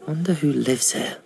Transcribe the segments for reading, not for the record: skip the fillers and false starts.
Wonder who lives here.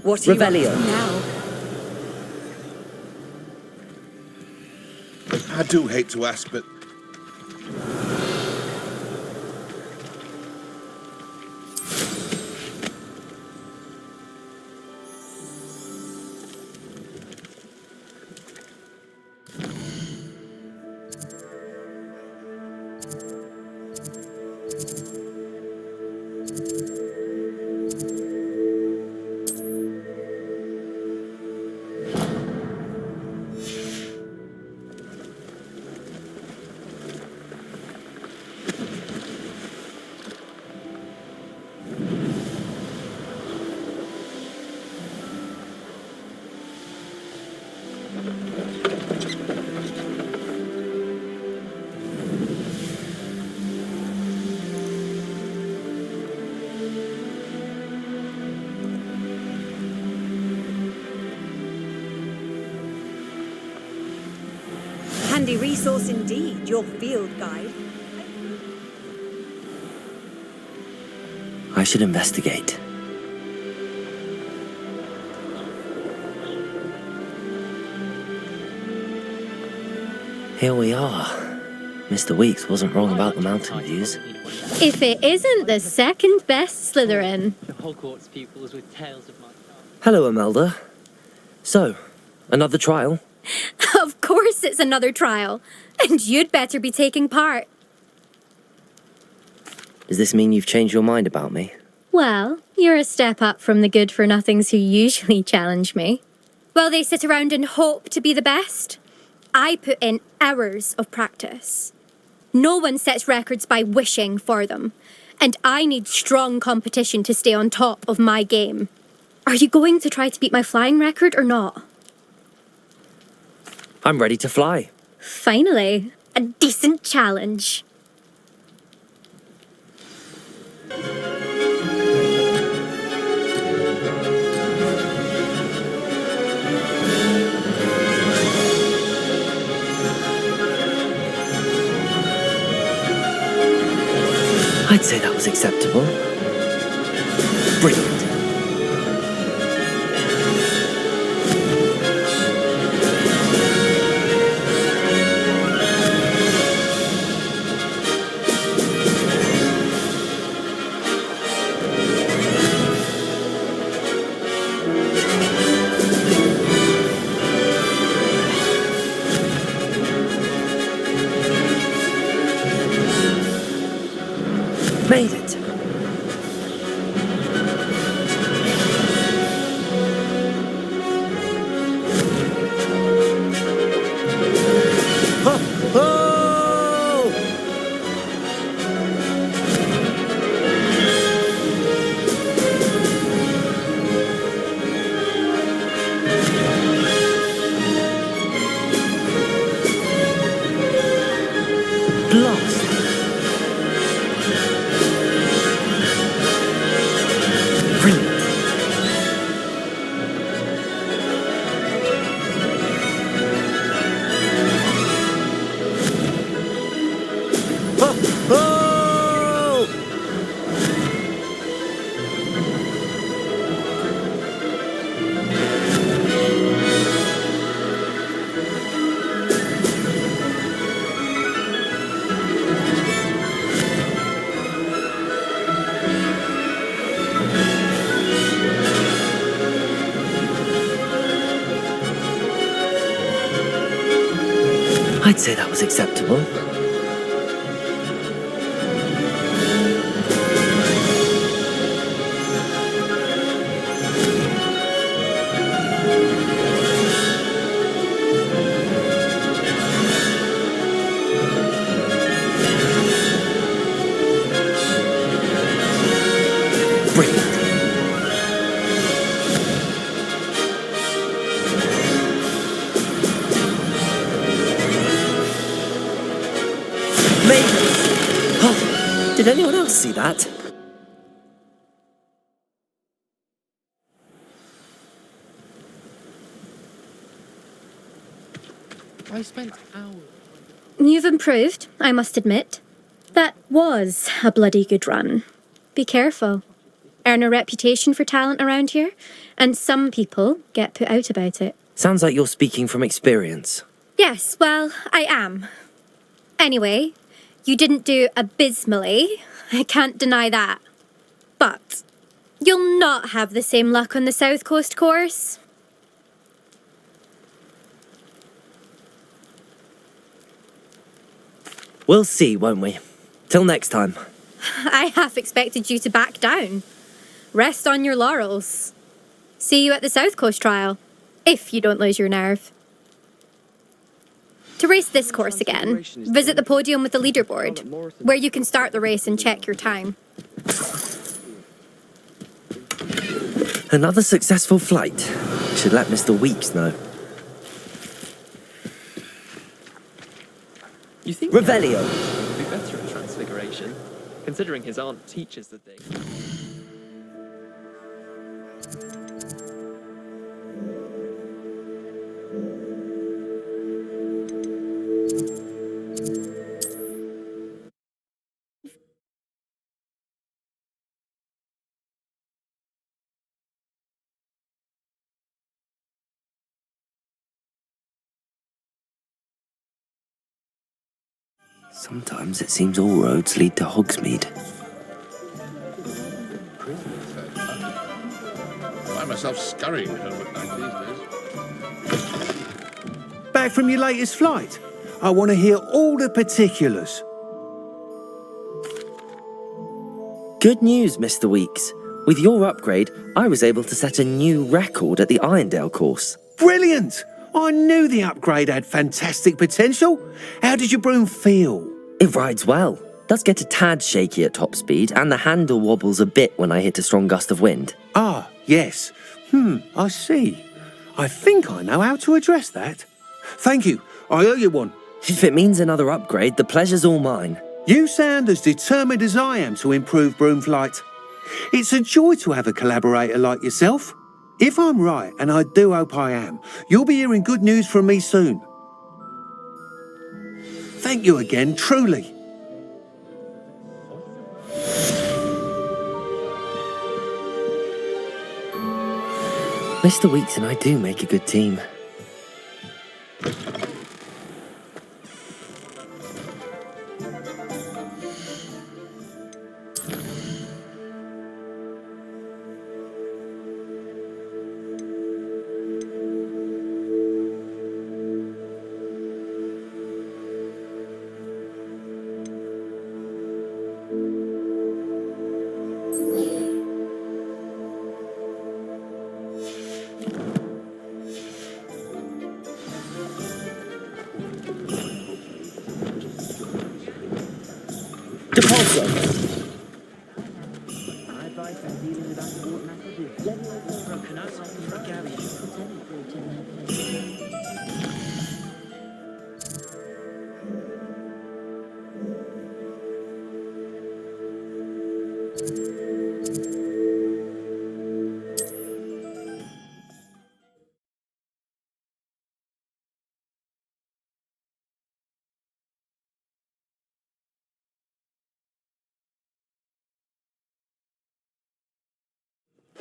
What are you up to Revelio. now? I do hate to ask, but Handy resource indeed, your field guide. I should investigate. Here we are. Mr. Weeks wasn't wrong about the mountain views. If it isn't the second best Slytherin. The Hogwarts pupils with tales of my Hello, Imelda. So, another trial? Of course it's another trial. And you'd better be taking part. Does this mean you've changed your mind about me? Well, you're a step up from the good-for-nothings who usually challenge me. While they sit around and hope to be the best, I put in hours of practice. No one sets records by wishing for them, and I need strong competition to stay on top of my game. Are you going to try to beat my flying record or not? I'm ready to fly. Finally, a decent challenge. I'd say that was acceptable. Brilliant. Made it. Blast. Brilliant. I'd say that was acceptable. Brilliant. Oh, did anyone else see that? I spent hours. You've improved, I must admit. That was a bloody good run. Be careful. Earn a reputation for talent around here, and some people get put out about it. Sounds like you're speaking from experience. Yes, well, I am. Anyway, you didn't do abysmally. I can't deny that. But you'll not have the same luck on the South Coast course. We'll see, won't we? Till next time. I half expected you to back down. Rest on your laurels. See you at the South Coast trial, if you don't lose your nerve. To race this course again, visit the podium with the leaderboard, where you can start the race and check your time. Another successful flight. Should let Mr. Weeks know. You think Revelio. would be better at transfiguration, considering his aunt teaches the thing. Sometimes it seems all roads lead to Hogsmeade. I find myself scurrying home at night these days. Back from your latest flight? I want to hear all the particulars. Good news, Mr. Weeks. With your upgrade, I was able to set a new record at the Irondale course. Brilliant! I knew the upgrade had fantastic potential. How did your broom feel? It rides well. Does get a tad shaky at top speed, and the handle wobbles a bit when I hit a strong gust of wind. Ah, yes. I see. I think I know how to address that. Thank you. I owe you one. If it means another upgrade, the pleasure's all mine. You sound as determined as I am to improve broom flight. It's a joy to have a collaborator like yourself. If I'm right, and I do hope I am, you'll be hearing good news from me soon. Thank you again, truly. Mr. Weeks and I do make a good team.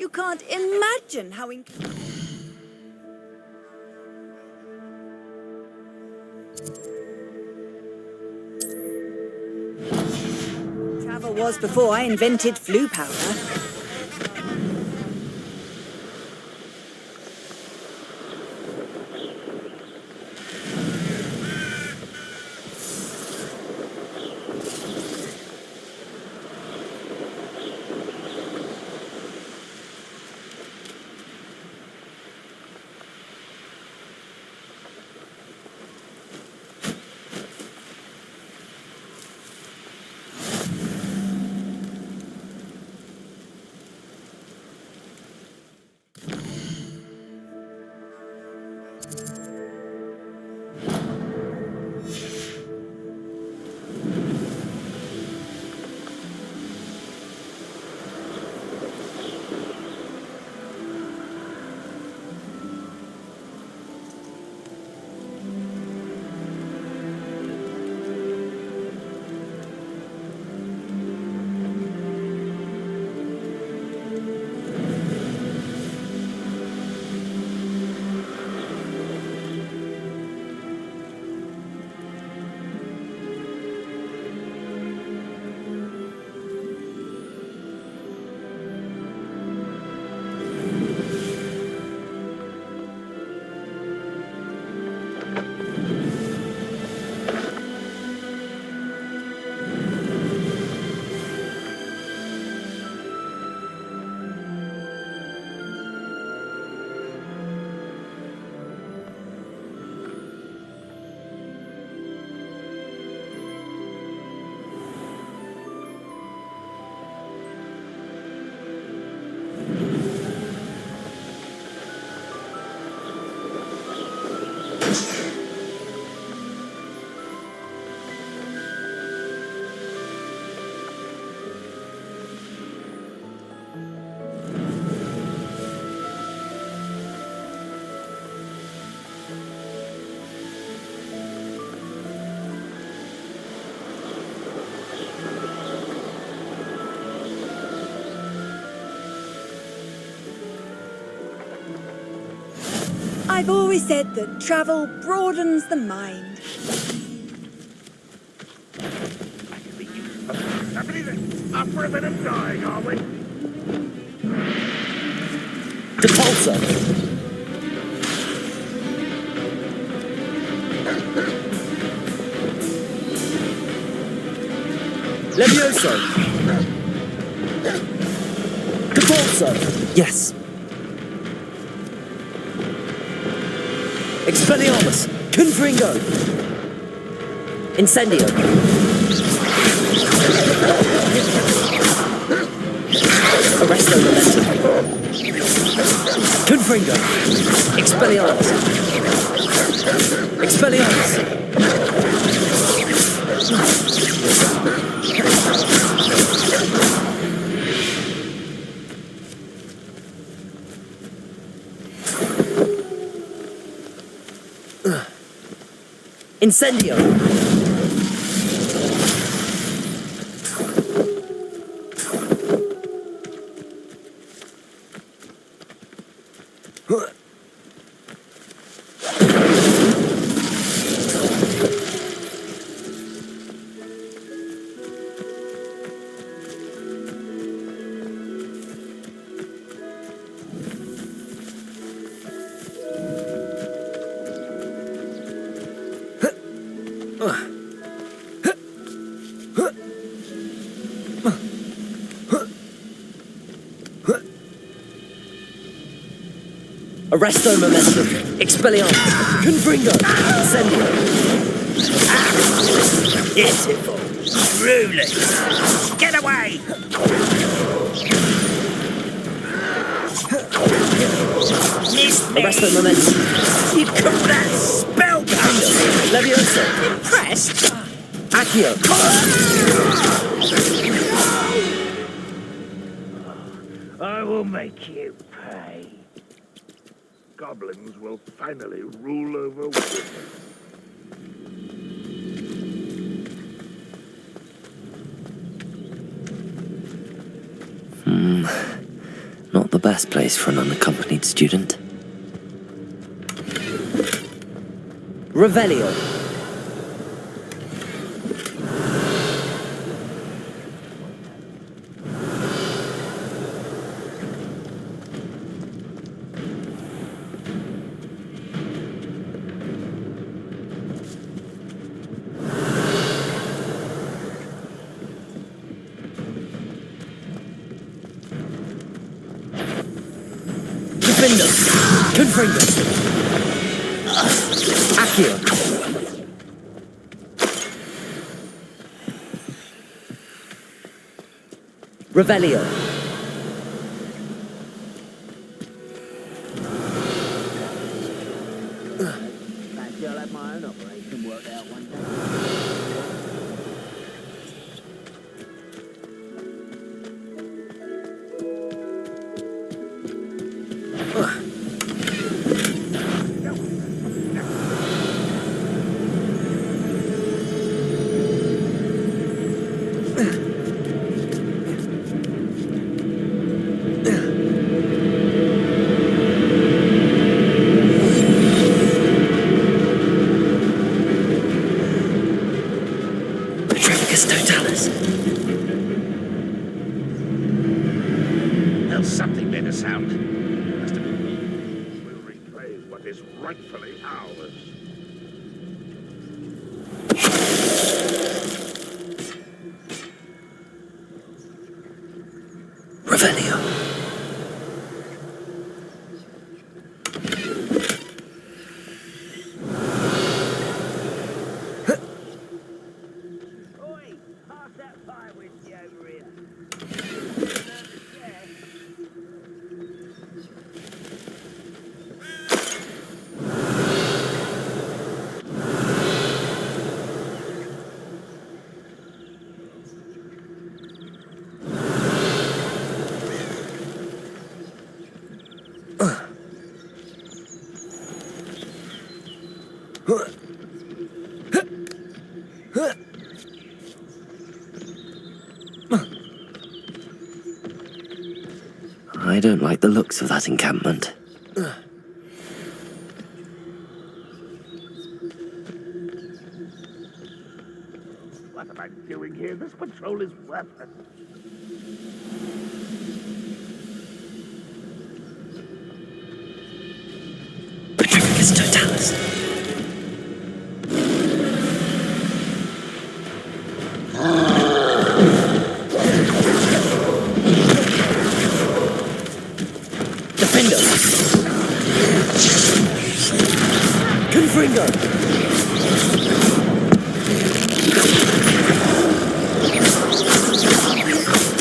You can't imagine how travel was before I invented flu powder. I've always said that travel broadens the mind. Up for a bit of dying, are we? Depulsor! Levioso! Depulsor! Yes. Expelliarmus! Confringo! Incendio! Arresto Momentum! Confringo! Expelliarmus! Expelliarmus! Incendio! Arresto momentum. Expelliarmus. Confringo. Incendio. Pitiful. Ruling. Get away! Missed me. Arresto momentum. You call that spellbinding? Levioso. Impressed? Accio. I will make you pay. Goblins will finally rule over women. Not the best place for an unaccompanied student. Revelio. Defender. Confringo. Accio. Revelio. I'll have my own operation worked out one day. Petrificus totalis. There's something made a sound. Must have been me. We'll reclaim what is rightfully ours. Revelio. Oi! Pass that fire whiskey over here. I don't like the looks of that encampment. What am I doing here? This patrol is worthless. Petrificus totalis. Defender. Confringo.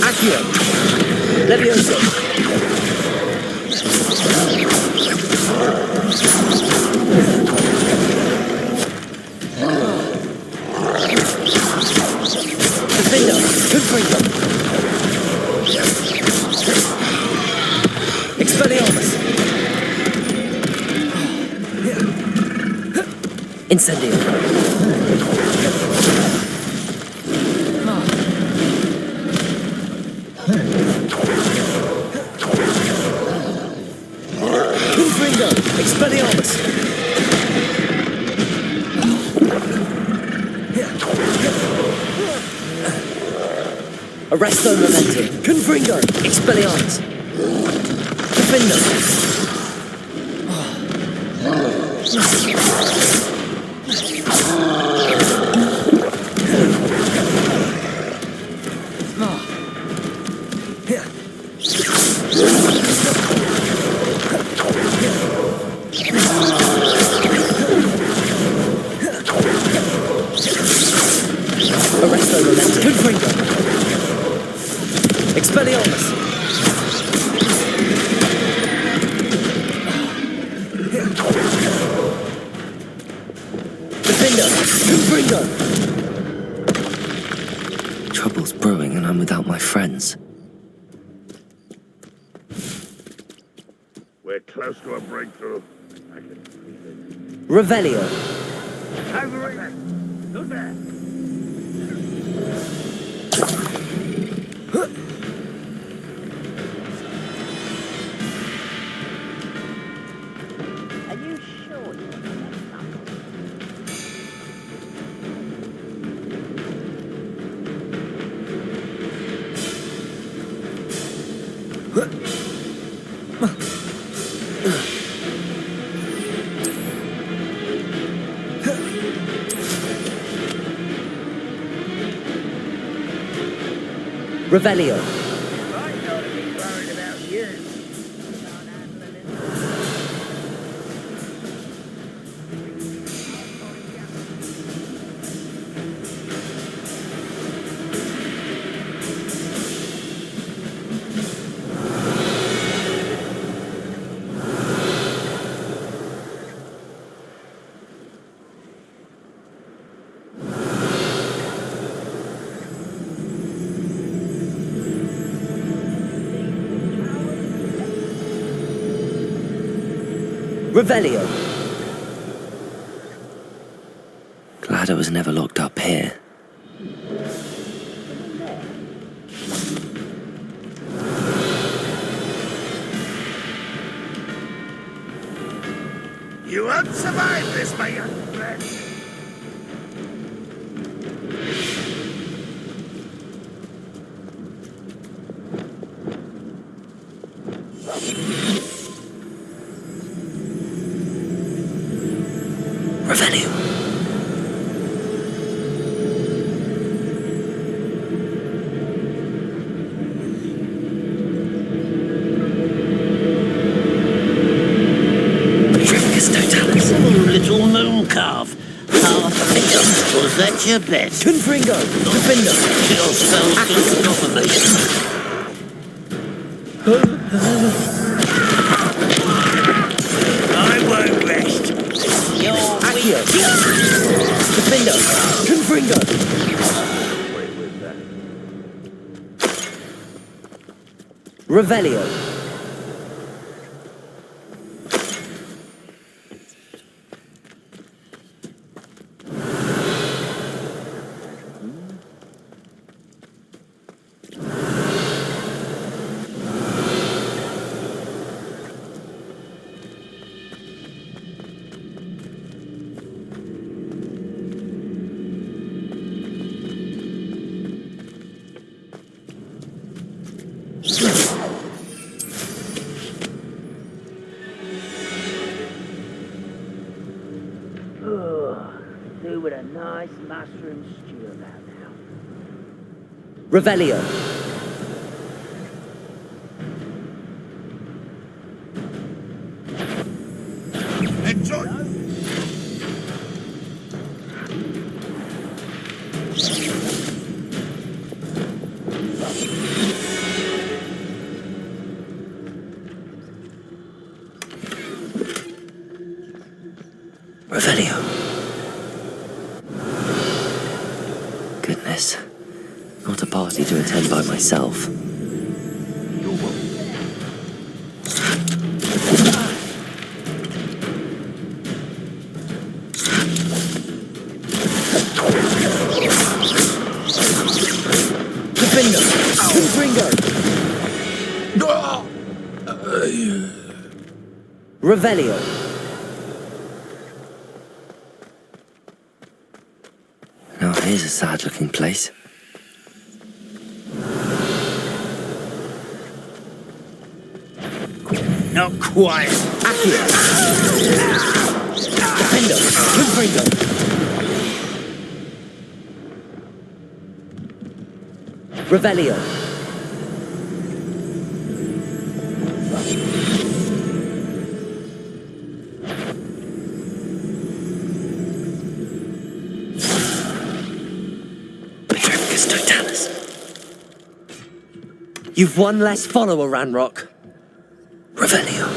Accio. Levioso. Defender. Confringo. Expelliarmus. Incendio. Expelliarmus! Arresto Momentum! Confringo! Expelliarmus! Defender! Arresto Momentum! Confringo! Expelliarmus! Defender! Confringo! Trouble's brewing and I'm without my friends. We're close to a breakthrough. I can feel it. Revelio! Over it. Look there. Are you sure you're Revelio! I ought to be worried about you. Can't handle it. Revelio! Glad I was never locked up here. You won't survive this, my young friend. Revelio! Little moon calf. Half finished. Was that your best? Confringo! Defender! Your spell's good enough for me. I won't rest. You're Accio! weak. Defender! Confringo! Revelio! Do with a nice mushroom stew about now. Revelio! Enjoy. Revelio! Goodness. Not a party to attend by myself. Defender! Confringo! Revelio! here's a sad-looking place. Not quite. Accio! Defendo! Confringo! Revelio! Petrificus totalis. You've one less follower, Ranrock. Revelio.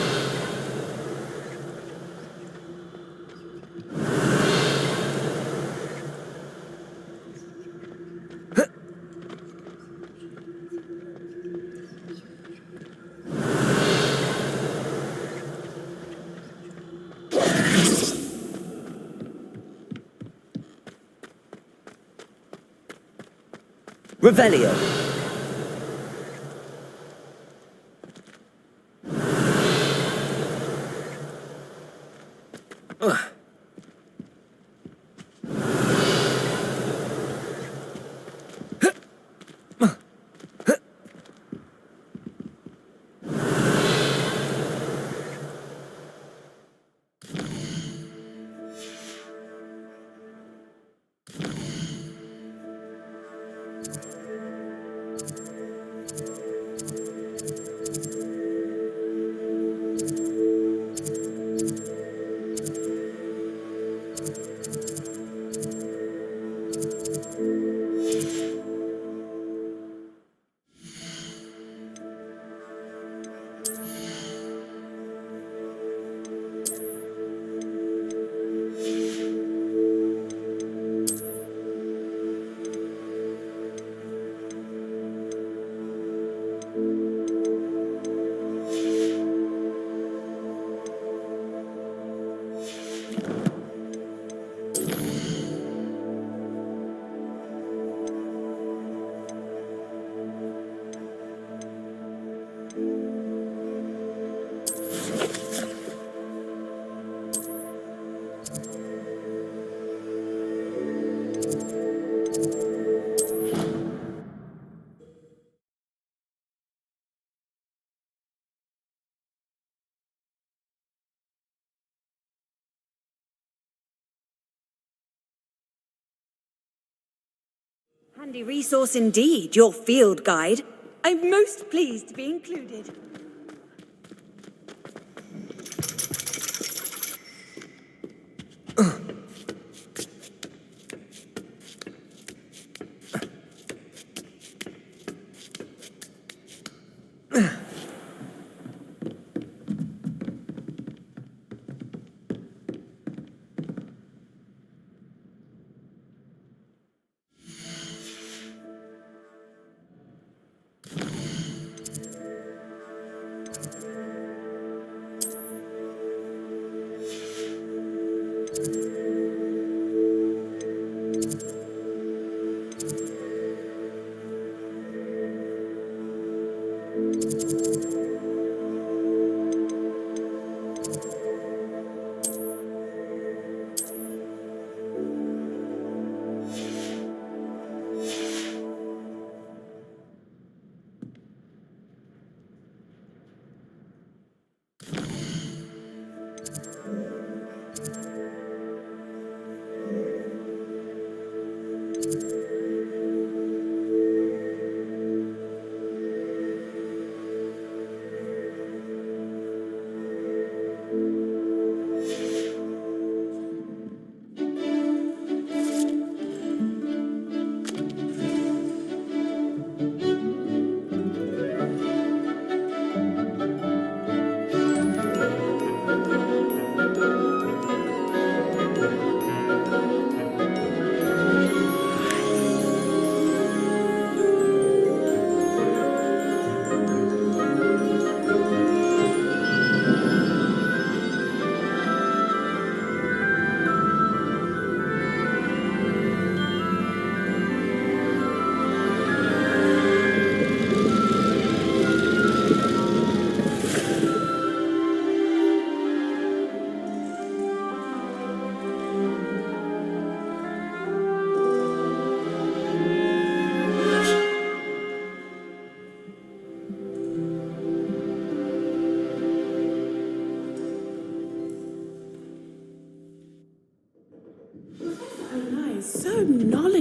Revelio. Handy resource indeed, your field guide. I'm most pleased to be included.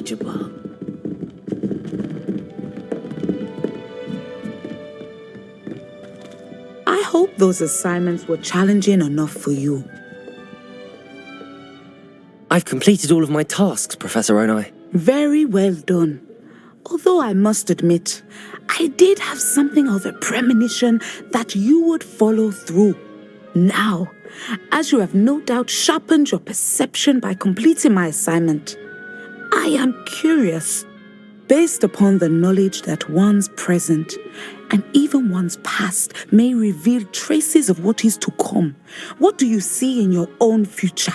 manageable. I hope those assignments were challenging enough for you. I've completed all of my tasks, Professor Onai. Very well done. Although I must admit, I did have something of a premonition that you would follow through. Now, as you have no doubt sharpened your perception by completing my assignment, I am curious, based upon the knowledge that one's present and even one's past may reveal traces of what is to come. What do you see in your own future?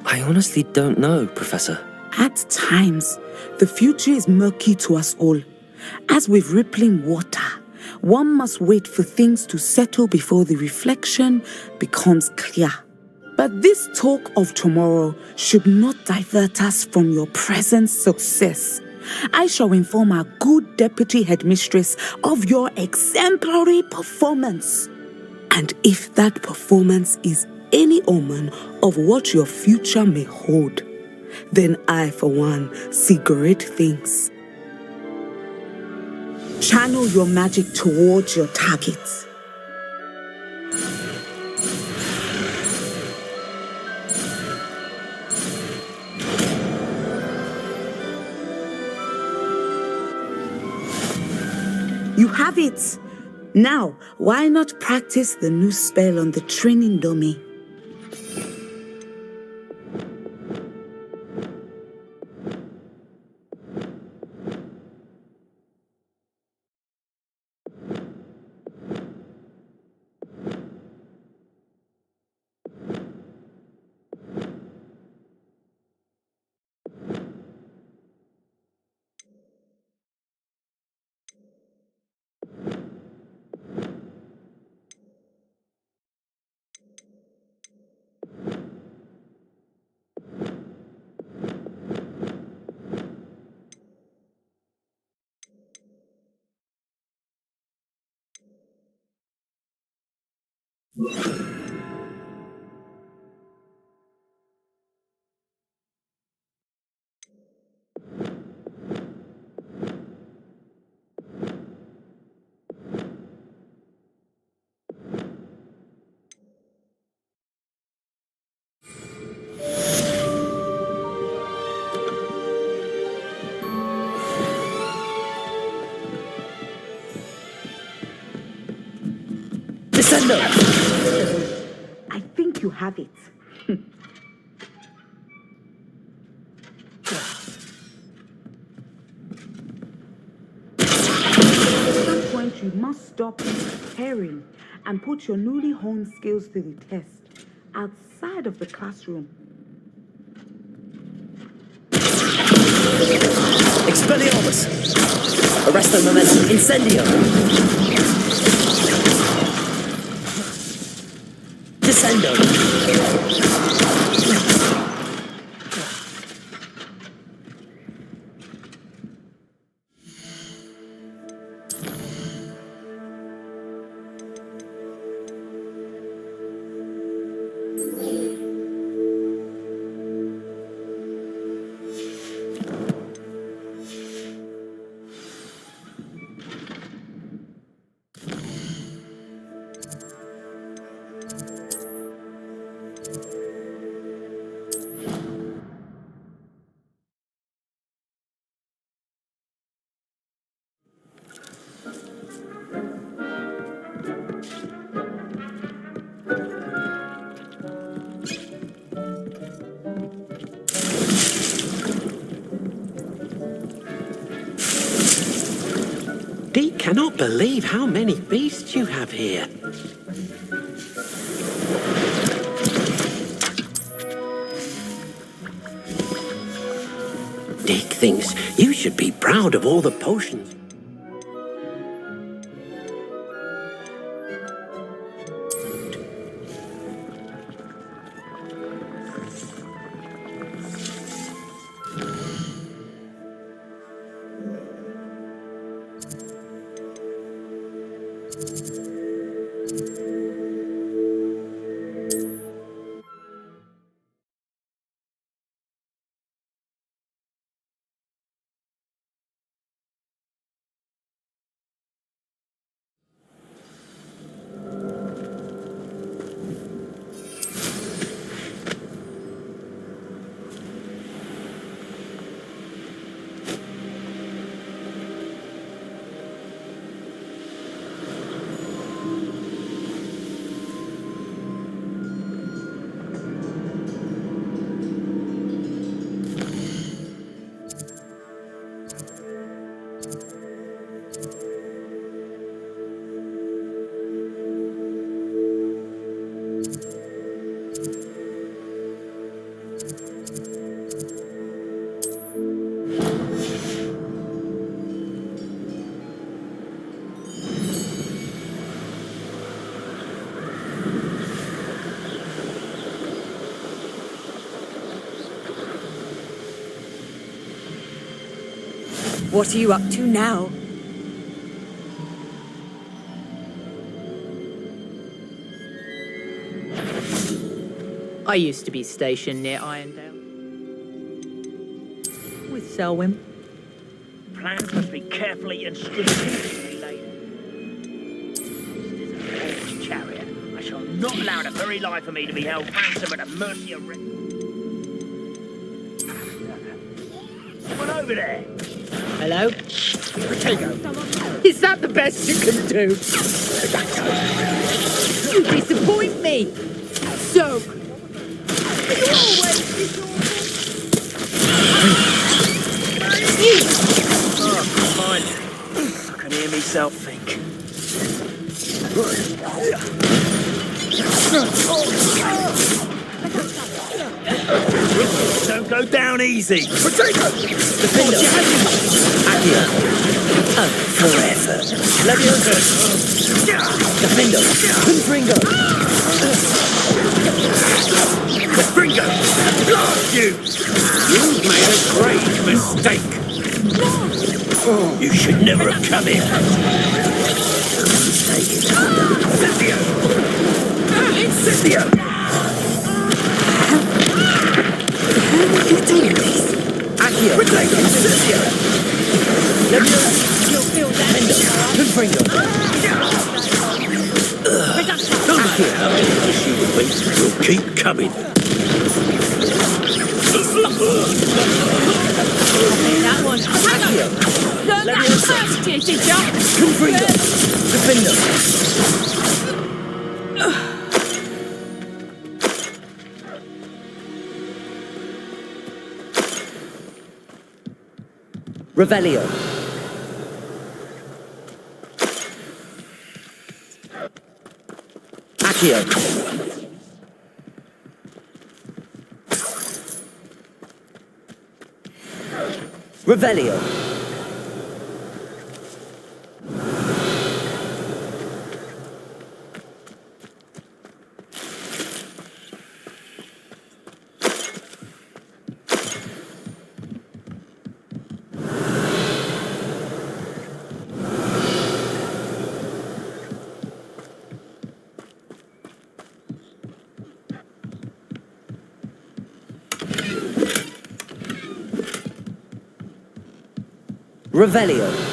I honestly don't know, Professor. At times, the future is murky to us all. As with rippling water, one must wait for things to settle before the reflection becomes clear. But this talk of tomorrow should not divert us from your present success. I shall inform our good deputy headmistress of your exemplary performance. And if that performance is any omen of what your future may hold, then I, for one, see great things. Channel your magic towards your targets. You have it! Now, why not practice the new spell on the training dummy? Descendo! I think you have it. At some point, you must stop preparing and put your newly honed skills to the test outside of the classroom. Expelliarmus! Arresto momentum incendio! Descendo! Deke cannot believe how many beasts you have here. Deke thinks you should be proud of all the potions. What are you up to now? I used to be stationed near Irondale. With Selwyn. Plans must be carefully and strategically laid. This is a forged chariot. I shall not allow the very life of me to be held ransom at the mercy of... Someone over there! Hello? Potato. Is that the best you can do? You disappoint me! So... You always Oh, fine. I can hear myself think. Don't go down easy. Potato! Defender. Accio. Forever. Leviosa. Defender. Confringo. Confringo. Blast you! You've made a grave mistake. You should never have come here. Incendio! Incendio! Accio! Incendio! You'll feel that. Confringo! Accio! How many issue beats will keep coming? That one. Accio! Learn that first, dear teacher! Confringo. Defender. Revelio. Accio. Revelio. Revelio.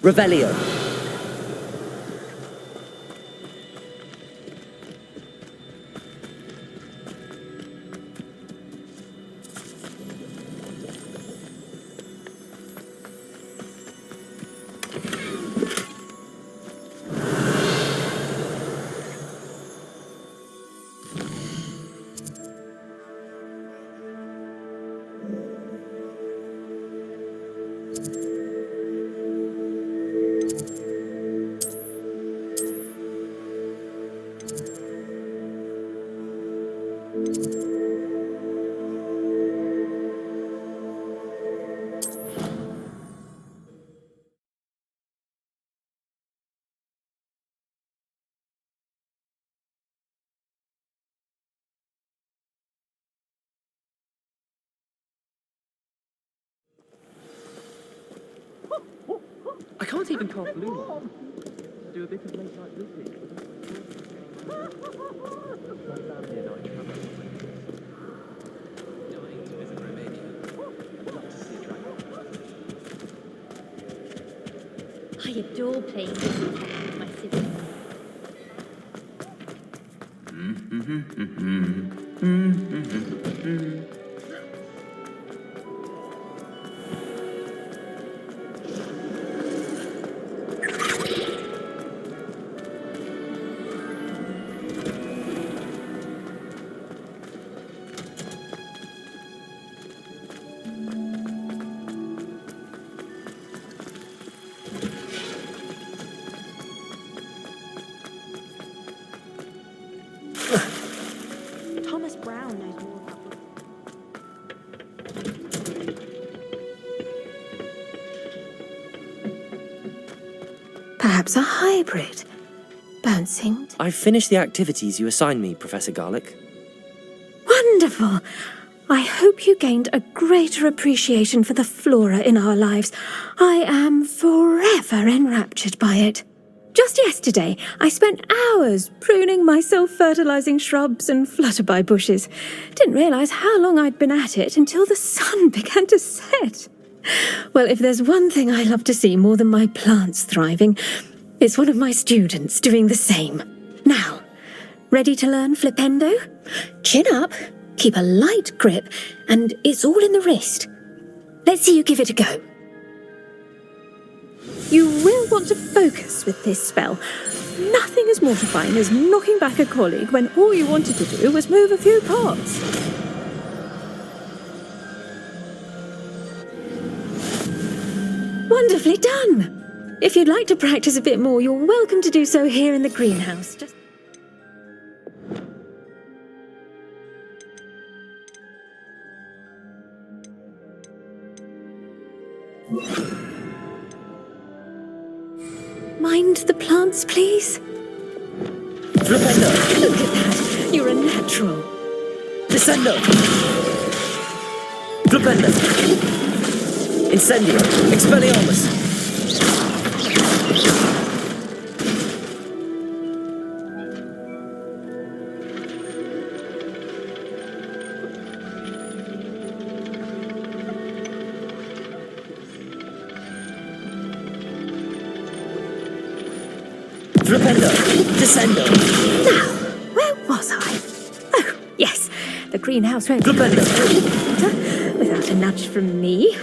Revelio. I can't even cast Lumos. Do a bit of late night looting. I adore playing with my siblings. perhaps a hybrid. Bouncing. I've finished the activities you assigned me, Professor Garlick. Wonderful! I hope you gained a greater appreciation for the flora in our lives. I am forever enraptured by it. Just yesterday, I spent hours pruning my self-fertilizing shrubs and flutterby bushes. Didn't realize how long I'd been at it until the sun began to set. Well, if there's one thing I love to see more than my plants thriving, it's one of my students doing the same. Now, ready to learn Flipendo? Chin up, keep a light grip, and it's all in the wrist. Let's see you give it a go. You will want to focus with this spell. Nothing as mortifying as knocking back a colleague when all you wanted to do was move a few parts. Wonderfully done! If you'd like to practice a bit more, you're welcome to do so here in the greenhouse. Mind the plants, please? Flipendo! Look at that! You're a natural. Descendo! Flipendo! Incendio! Expelliarmus! Flipendo! Descendo! Now, where was I? Oh, yes, the greenhouse won't Flipendo! without a nudge from me.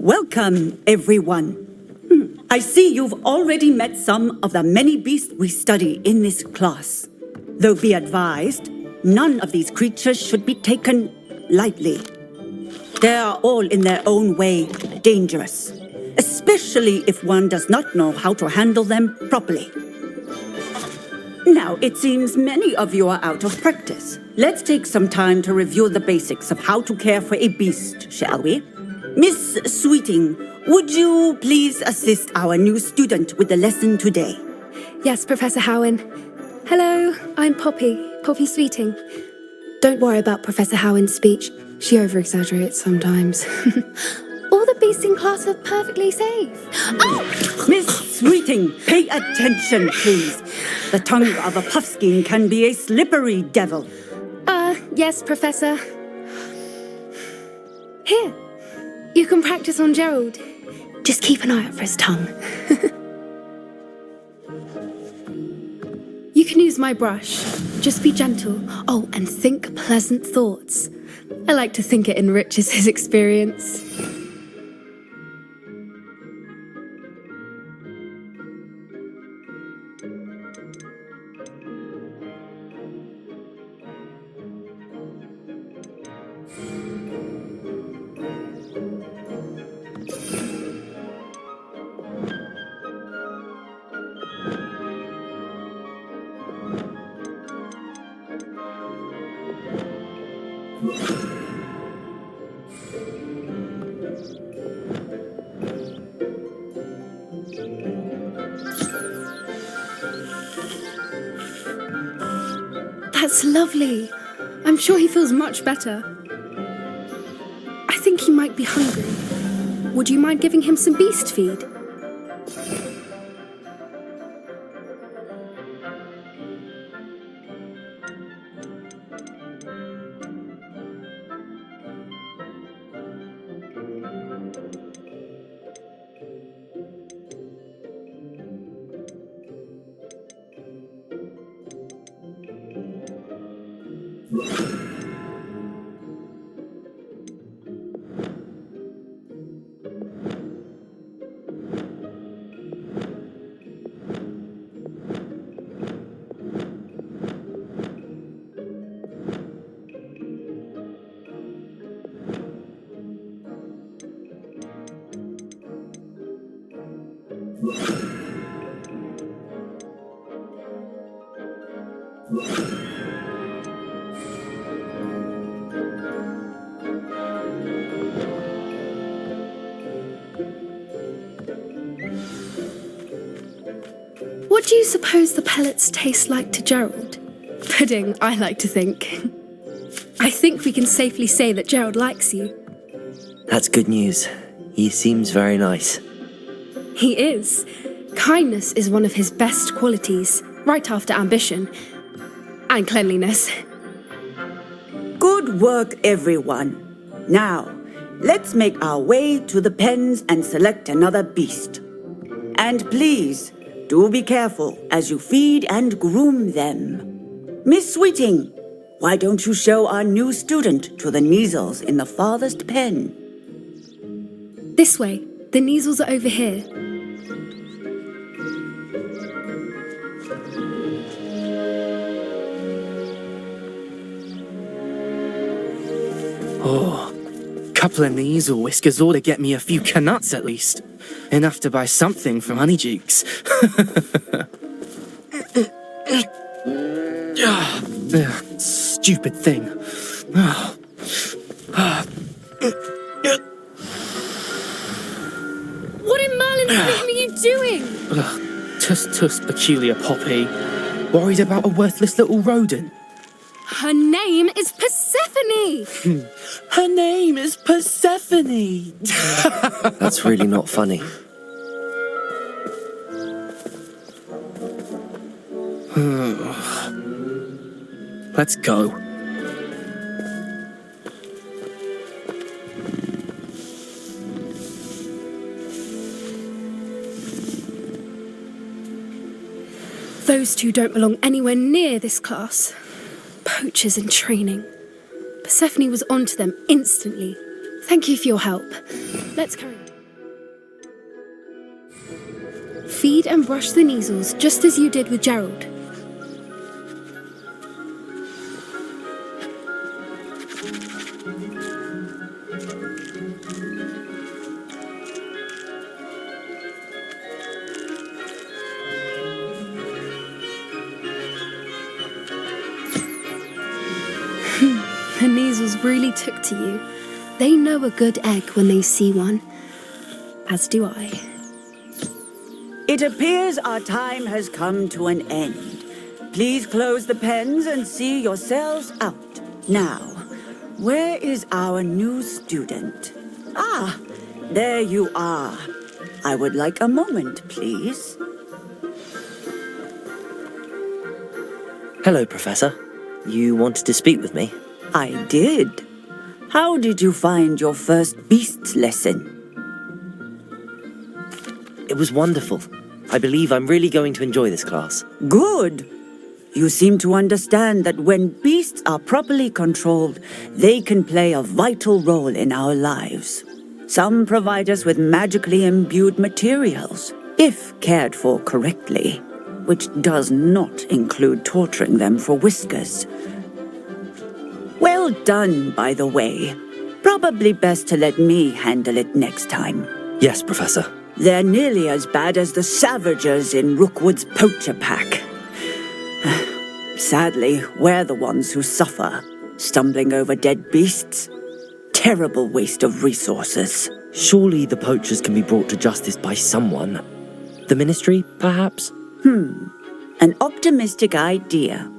Welcome, everyone. I see you've already met some of the many beasts we study in this class. Though be advised, none of these creatures should be taken lightly. They are all in their own way dangerous, especially if one does not know how to handle them properly. Now, it seems many of you are out of practice. Let's take some time to review the basics of how to care for a beast, shall we? Miss Sweeting, would you please assist our new student with the lesson today? Yes, Professor Howen. Hello, I'm Poppy Sweeting. Don't worry about Professor Howen's speech. She over-exaggerates sometimes. All the beasts in class are perfectly safe. Oh! Miss Sweeting, pay attention, please. The tongue of a puffskein can be a slippery devil. Yes, Professor. Here, you can practice on Gerald. Just keep an eye out for his tongue. You can use my brush. Just be gentle. Oh, and think pleasant thoughts. I like to think it enriches his experience. That's lovely. I'm sure he feels much better. I think he might be hungry. Would you mind giving him some beast feed? What do you suppose the pellets taste like to Gerald? Pudding, I like to think. I think we can safely say that Gerald likes you. That's good news. He seems very nice. He is. Kindness is one of his best qualities, right after ambition. And cleanliness. Good work, everyone. Now, let's make our way to the pens and select another beast. And please, do be careful as you feed and groom them. Miss Sweeting, why don't you show our new student to the Neasels in the farthest pen? This way. The Neasels are over here. Oh, couple of Neasel whiskers ought to get me a few canuts at least. Enough to buy something from Honeydukes. Stupid thing. What in Merlin's name are you doing? Tuss, peculiar Poppy. Worried about a worthless little rodent. Her name is Persephone! Her name is Persephone! That's really not funny. Let's go. Those two don't belong anywhere near this class. Poachers in training. Persephone was onto them instantly. Thank you for your help. Let's carry on. Feed and brush the Neasels just as you did with Gerald. The Neasels really took to you. They know a good egg when they see one. As do I. It appears our time has come to an end. Please close the pens and see yourselves out. Now, where is our new student? Ah, there you are. I would like a moment, please. Hello, Professor. You wanted to speak with me? I did. How did you find your first beasts lesson? It was wonderful. I believe I'm really going to enjoy this class. Good. You seem to understand that when beasts are properly controlled, they can play a vital role in our lives. Some provide us with magically imbued materials, if cared for correctly, which does not include torturing them for whiskers. Well done, by the way. Probably best to let me handle it next time. Yes, Professor. They're nearly as bad as the Savagers in Rookwood's poacher pack. Sadly, we're the ones who suffer, stumbling over dead beasts. Terrible waste of resources. Surely the poachers can be brought to justice by someone. The Ministry, perhaps? An optimistic idea.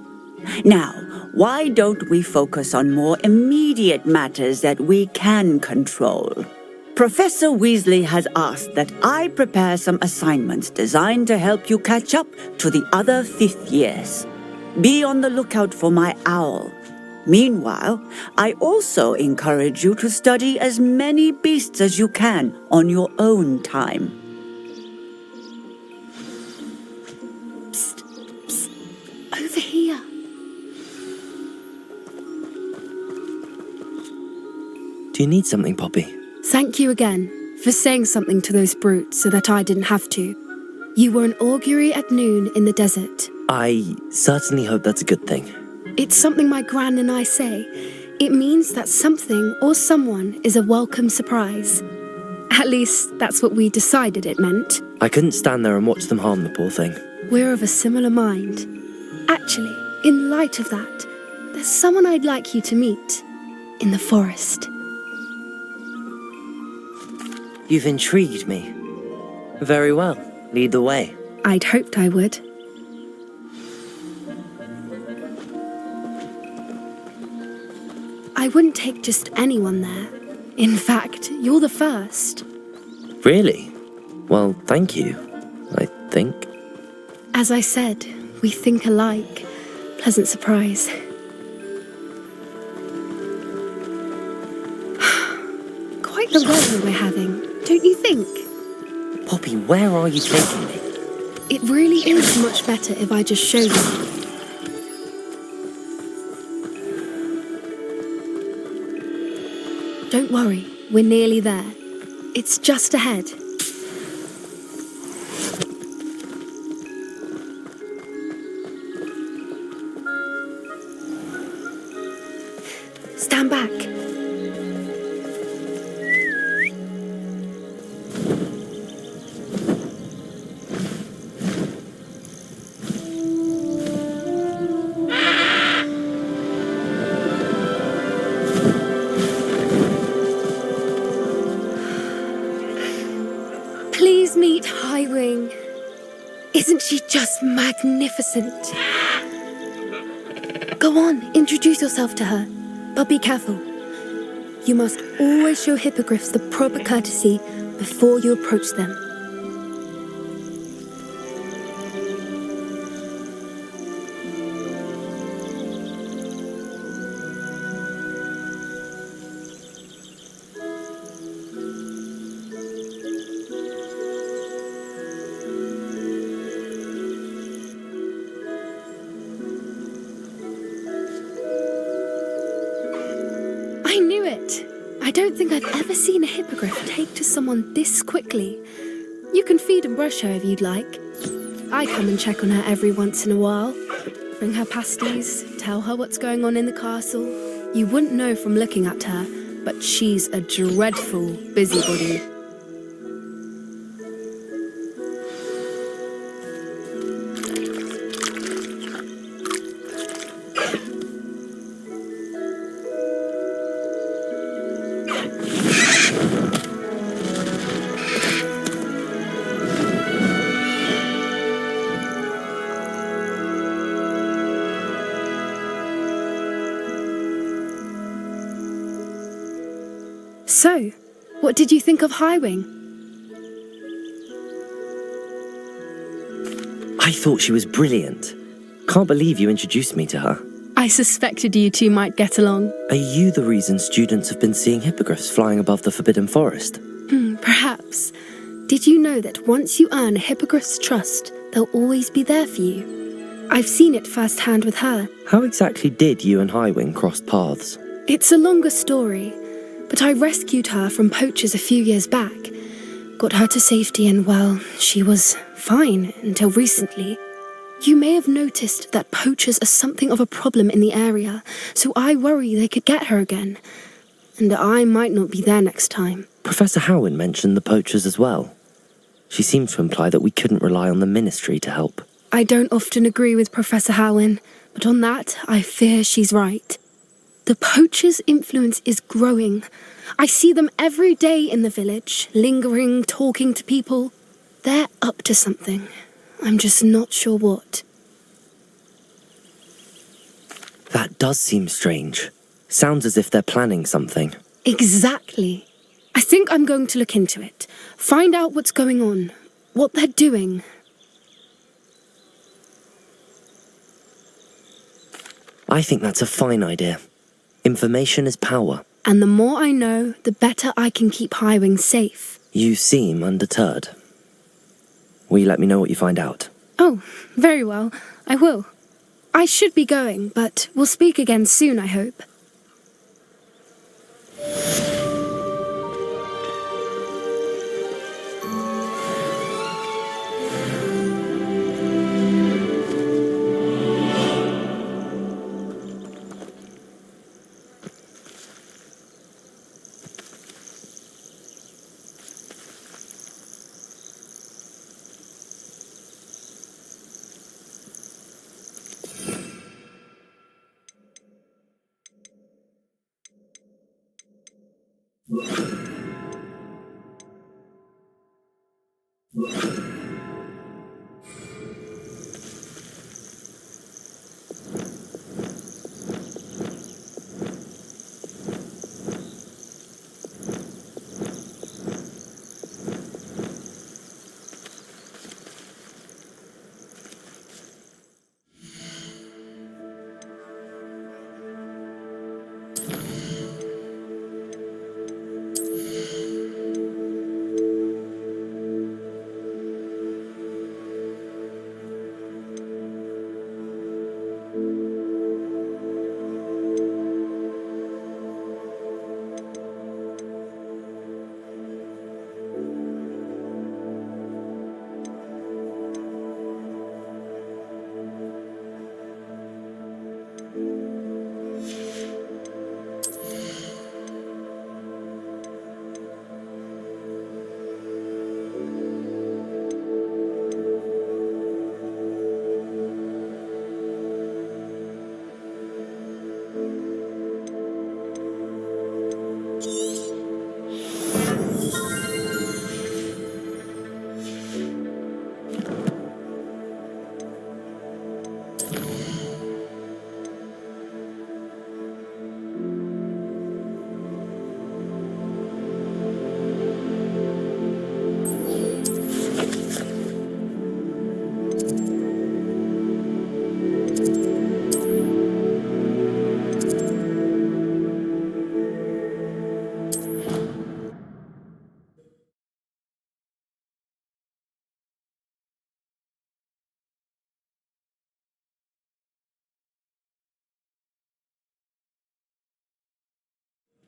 Now, why don't we focus on more immediate matters that we can control? Professor Weasley has asked that I prepare some assignments designed to help you catch up to the other 5th years. Be on the lookout for my owl. Meanwhile, I also encourage you to study as many beasts as you can on your own time. Psst, psst. Over here. Do you need something, Poppy? Thank you again for saying something to those brutes so that I didn't have to. You were an augury at noon in the desert. I certainly hope that's a good thing. It's something my gran and I say. It means that something or someone is a welcome surprise. At least, that's what we decided it meant. I couldn't stand there and watch them harm the poor thing. We're of a similar mind. Actually, in light of that, there's someone I'd like you to meet. In the forest. You've intrigued me. Very well. Lead the way. I'd hoped I would. I wouldn't take just anyone there. In fact, you're the first. Really? Well, thank you, I think. As I said, we think alike. Pleasant surprise. Quite the weather we're having, don't you think? Poppy, where are you taking me? It really is much better if I just show you. Don't worry, we're nearly there. It's just ahead. Stand back. Please meet Highwing. Isn't she just magnificent? Go on, introduce yourself to her. But be careful. You must always show hippogriffs the proper courtesy before you approach them. I knew it! I don't think I've ever seen a hippogriff take to someone this quickly. You can feed and brush her if you'd like. I come and check on her every once in a while. Bring her pasties, tell her what's going on in the castle. You wouldn't know from looking at her, but she's a dreadful busybody. So, what did you think of Highwing? I thought she was brilliant. Can't believe you introduced me to her. I suspected you two might get along. Are you the reason students have been seeing hippogriffs flying above the Forbidden Forest? Perhaps. Did you know that once you earn a hippogriff's trust, they'll always be there for you? I've seen it firsthand with her. How exactly did you and Highwing cross paths? It's a longer story, but I rescued her from poachers a few years back. Got her to safety and, well, she was fine until recently. You may have noticed that poachers are something of a problem in the area, so I worry they could get her again. And I might not be there next time. Professor Howin mentioned the poachers as well. She seemed to imply that we couldn't rely on the ministry to help. I don't often agree with Professor Howin, but on that, I fear she's right. The poachers' influence is growing. I see them every day in the village, lingering, talking to people. They're up to something. I'm just not sure what. That does seem strange. Sounds as if they're planning something. Exactly. I think I'm going to look into it. Find out what's going on, what they're doing. I think that's a fine idea. Information is power. And the more I know, the better I can keep Highwing safe. You seem undeterred. Will you let me know what you find out? Oh, very well. I will. I should be going, but we'll speak again soon, I hope.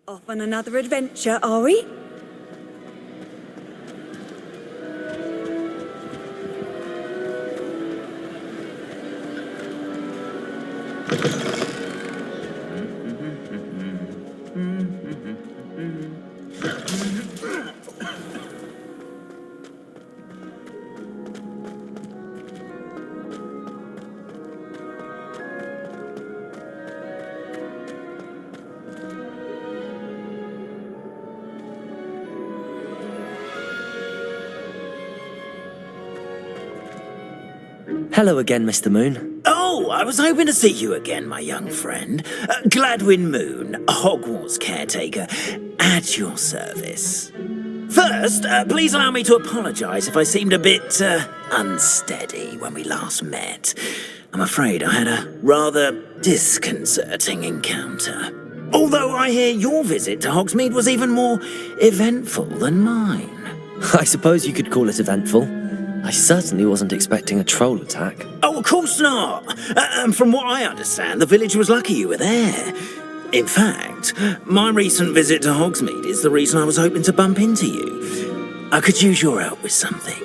Off on another adventure, are we? Hello again, Mr. Moon. Oh, Oh, I was hoping to see you again, my young friend. Gladwin Moon, Hogwarts caretaker, at your service. First, please allow me to apologise if I seemed a bit unsteady when we last met. I'm afraid I had a rather disconcerting encounter. Although I hear your visit to Hogsmeade was even more eventful than mine. I suppose you could call it eventful. I certainly wasn't expecting a troll attack. Oh, of course not. From what I understand, the village was lucky you were there. In fact, my recent visit to Hogsmeade is the reason I was hoping to bump into you. I could use your help with something.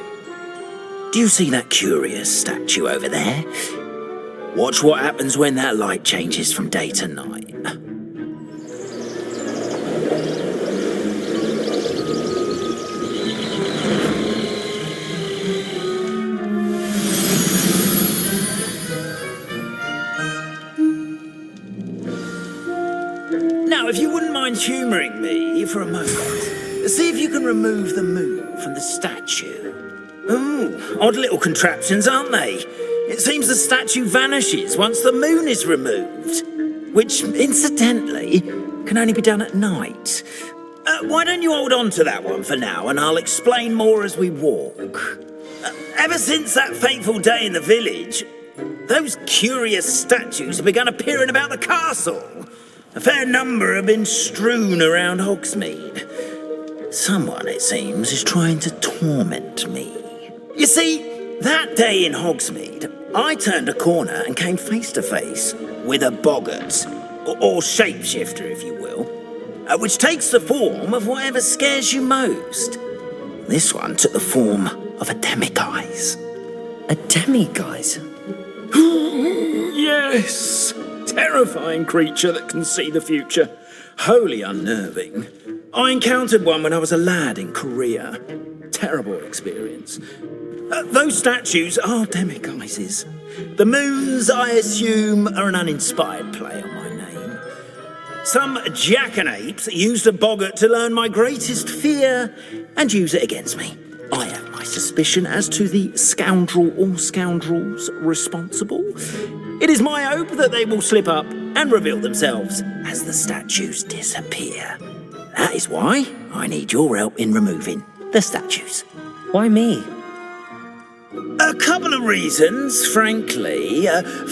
Do you see that curious statue over there? Watch what happens when that light changes from day to night. Now, if you wouldn't mind humouring me for a moment, see if you can remove the moon from the statue. Ooh, odd little contraptions, aren't they? It seems the statue vanishes once the moon is removed, which, incidentally, can only be done at night. Why don't you hold on to that one for now, and I'll explain more as we walk. Ever since that fateful day in the village, those curious statues have begun appearing about the castle. A fair number have been strewn around Hogsmeade. Someone, it seems, is trying to torment me. You see, that day in Hogsmeade, I turned a corner and came face to face with a boggart, or shapeshifter, if you will, which takes the form of whatever scares you most. This one took the form of a demiguise. A demiguise? Yes! Terrifying creature that can see the future. Wholly unnerving. I encountered one when I was a lad in Korea. Terrible experience. Those statues are demiguises. The moons, I assume, are an uninspired play on my name. Some jackanapes used a boggart to learn my greatest fear and use it against me. I have my suspicion as to the scoundrel or scoundrels responsible. It is my hope that they will slip up and reveal themselves as the statues disappear. That is why I need your help in removing the statues. Why me? A couple of reasons, frankly.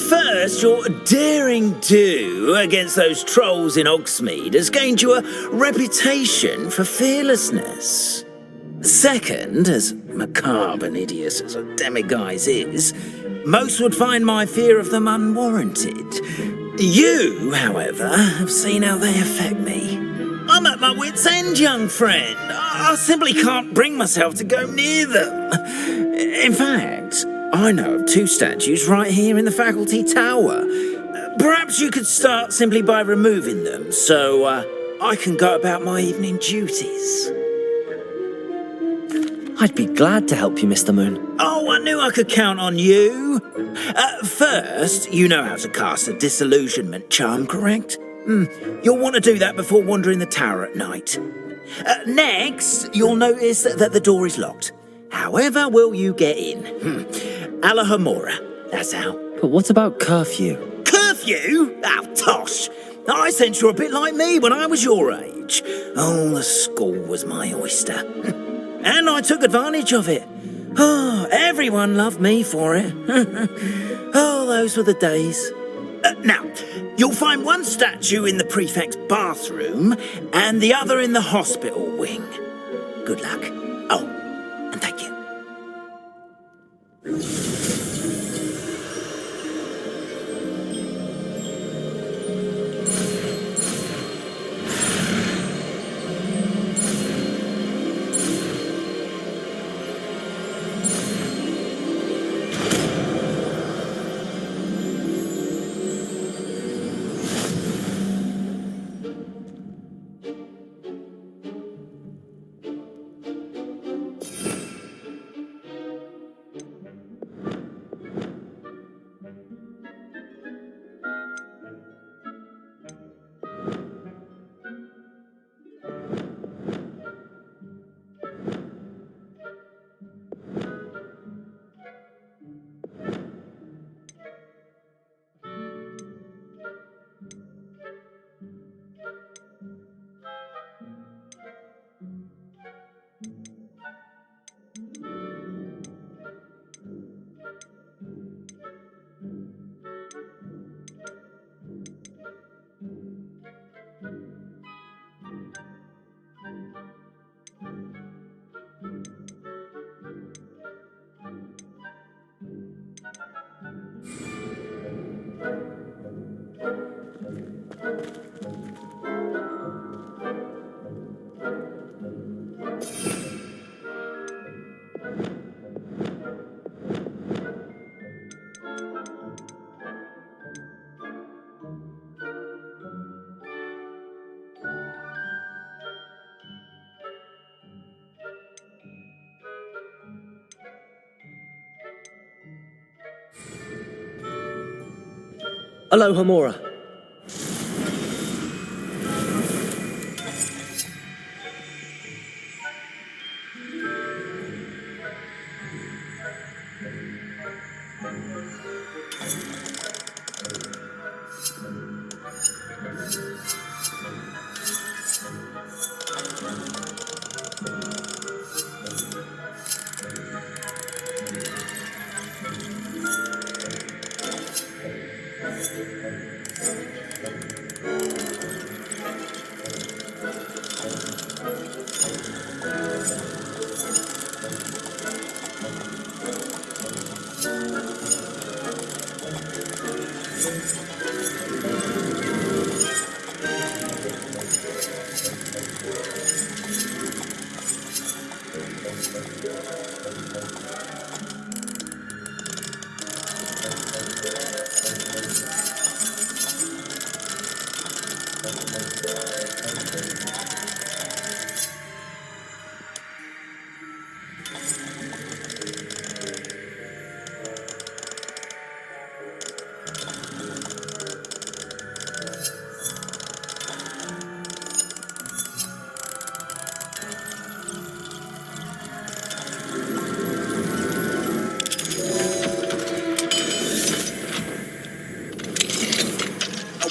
First, your daring do against those trolls in Hogsmeade has gained you a reputation for fearlessness. Second, as macabre and hideous as a demiguise is, most would find my fear of them unwarranted. You, however, have seen how they affect me. I'm at my wit's end, young friend. I simply can't bring myself to go near them. In fact, I know of two statues right here in the faculty tower. Perhaps you could start simply by removing them, so I can go about my evening duties. I'd be glad to help you, Mr. Moon. Oh, I knew I could count on you. First, you know how to cast a disillusionment charm, correct? You'll want to do that before wandering the tower at night. Next, you'll notice that the door is locked. However will you get in? Alahomora, that's how. But what about curfew? Curfew? Oh, tosh. I sense you're a bit like me when I was your age. Oh, the school was my oyster. And I took advantage of it. Oh, everyone loved me for it. Oh, those were the days. Now, you'll find one statue in the prefect's bathroom and the other in the hospital wing. Good luck. Oh, and thank you. Aloha Mora.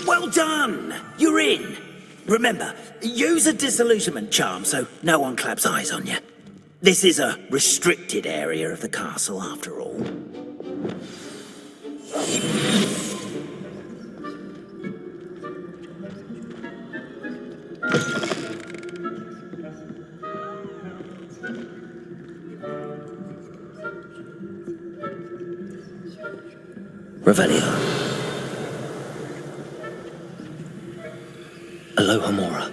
Well done! You're in. Remember, use a disillusionment charm so no one claps eyes on you. This is a restricted area of the castle, after all. Revelio. Aloha Mora.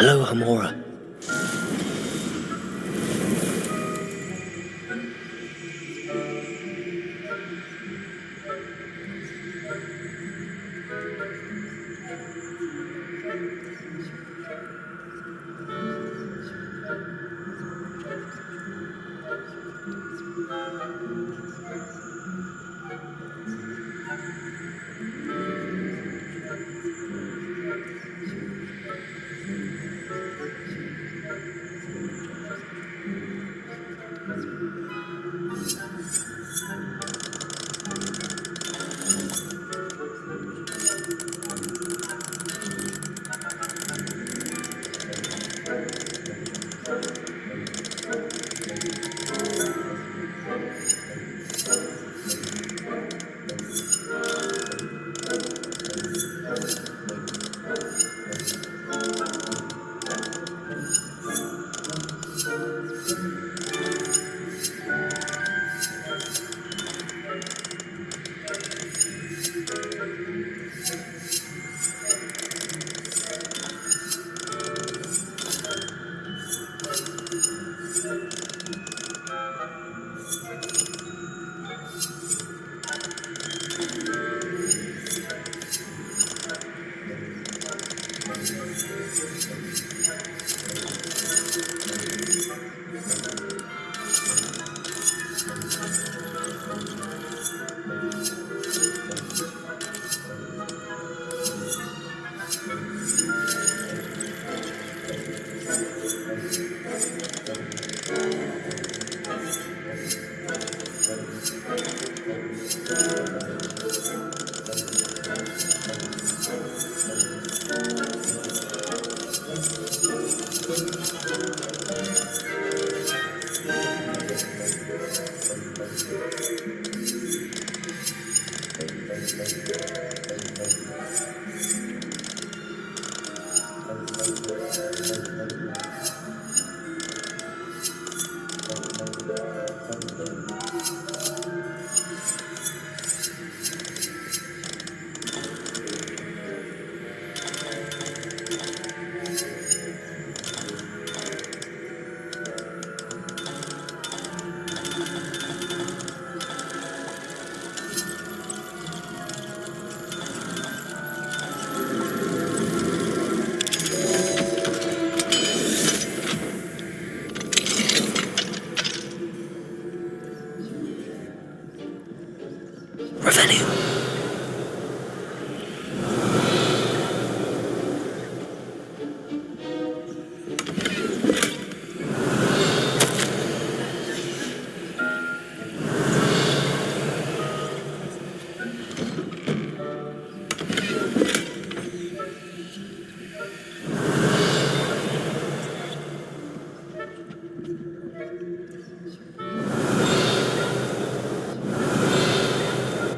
Aloha Mora.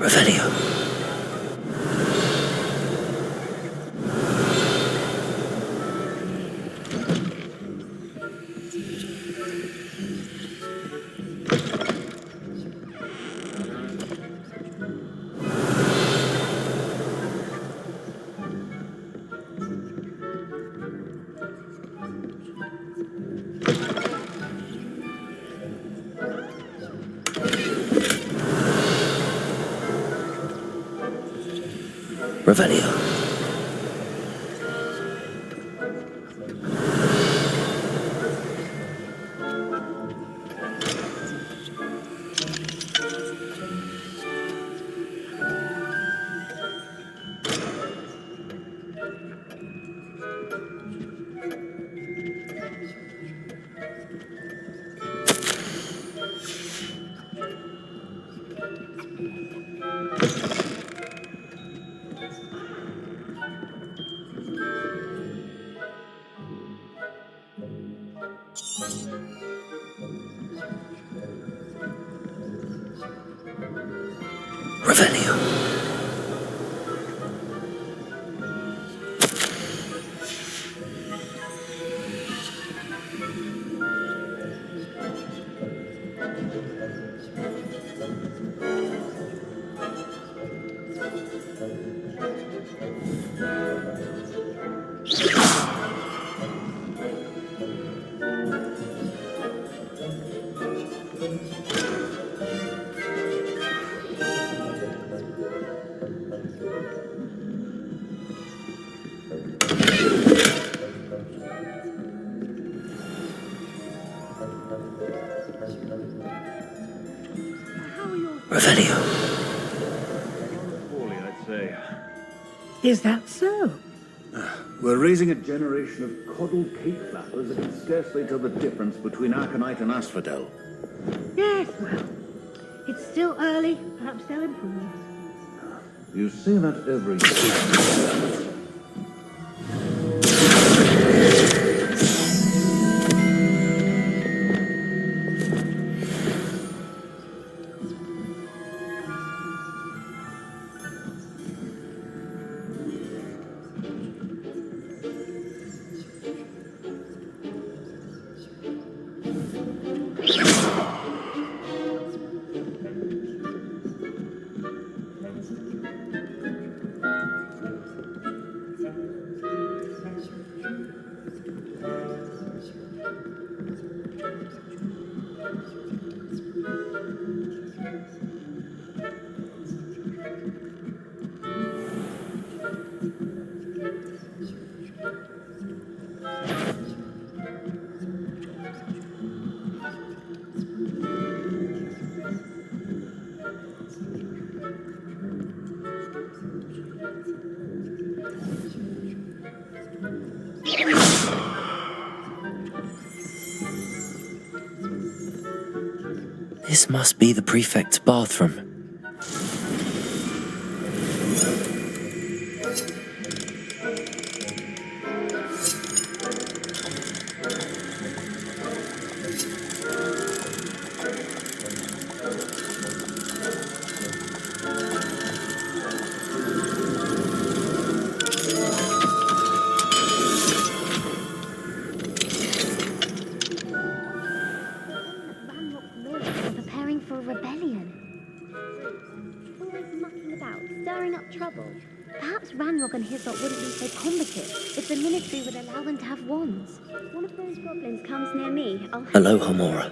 Revelio. Revelio. Revelio. Poorly, I'd say. Is that so? We're raising a generation of coddled cape flappers that can scarcely tell the difference between Aconite and Asphodel. Yes, well, it's still early. Perhaps they'll improve. You say that every year. This must be the prefect's bathroom. Preparing for a rebellion. Always mucking about, stirring up trouble. Perhaps Ranrock and his lot wouldn't be so combative if the ministry would allow them to have wands. One of those goblins comes near me, I'll... Hello, Homora.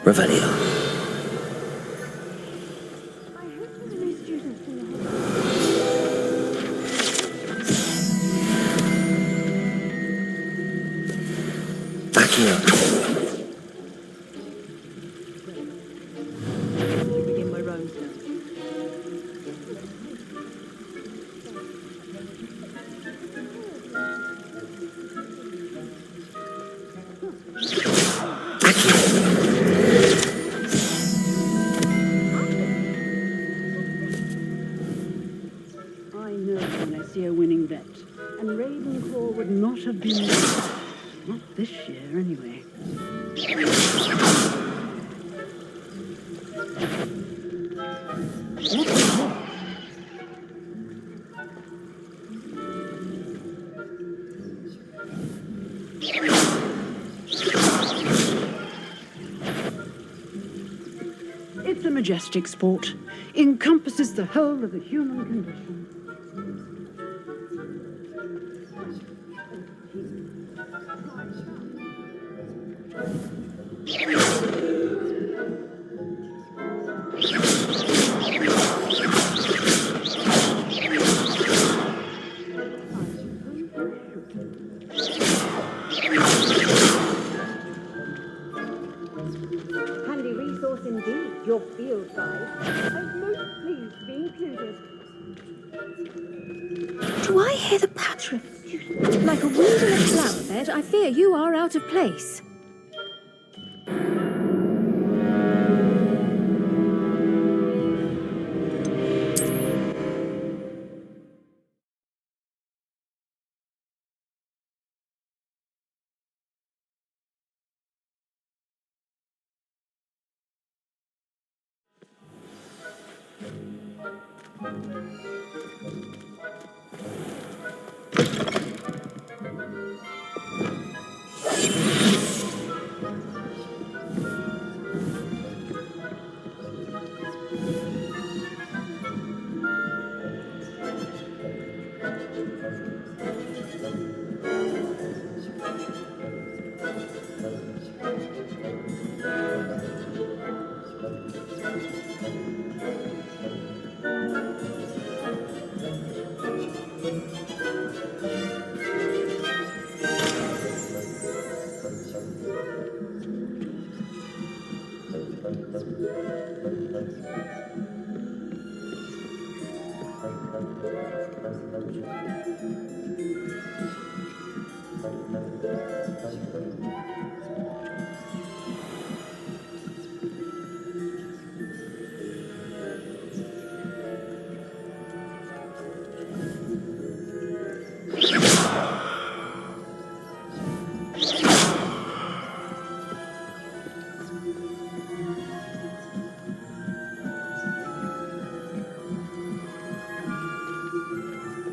Revelio. Accio. Begin my rounds now. I know when I see a winning bet, and Ravenclaw would not have been not this year anyway. It's a majestic sport. Encompasses the whole of the human condition. Handy resource indeed, your field guide. I'm most pleased to be included. Do I hear the patter of students? Like a wind in a flower bed, I fear you are out of place.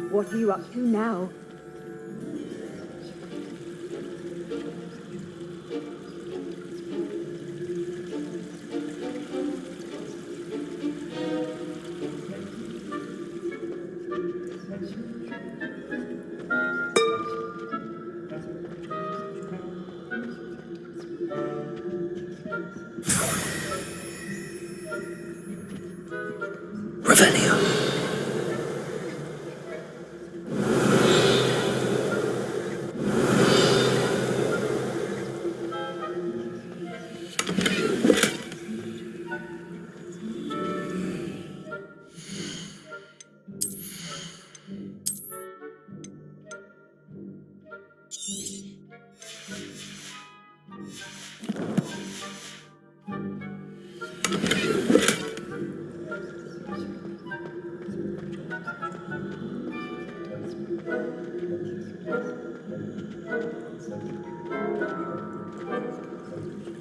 What are you up to now? Revelio.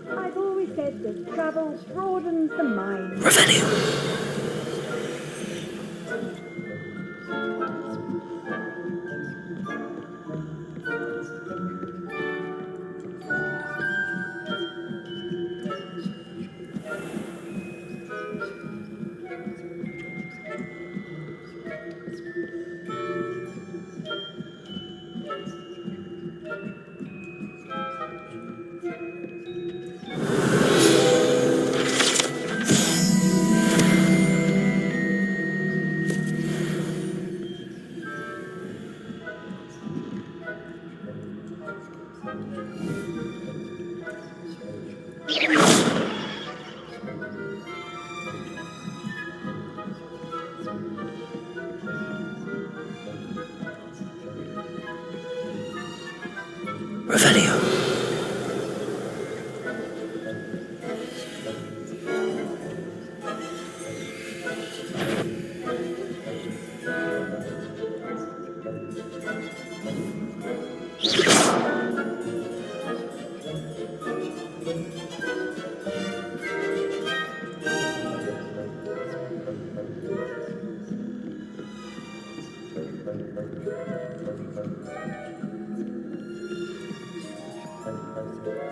I've always said that travel broadens the mind. Revelio. Revelio.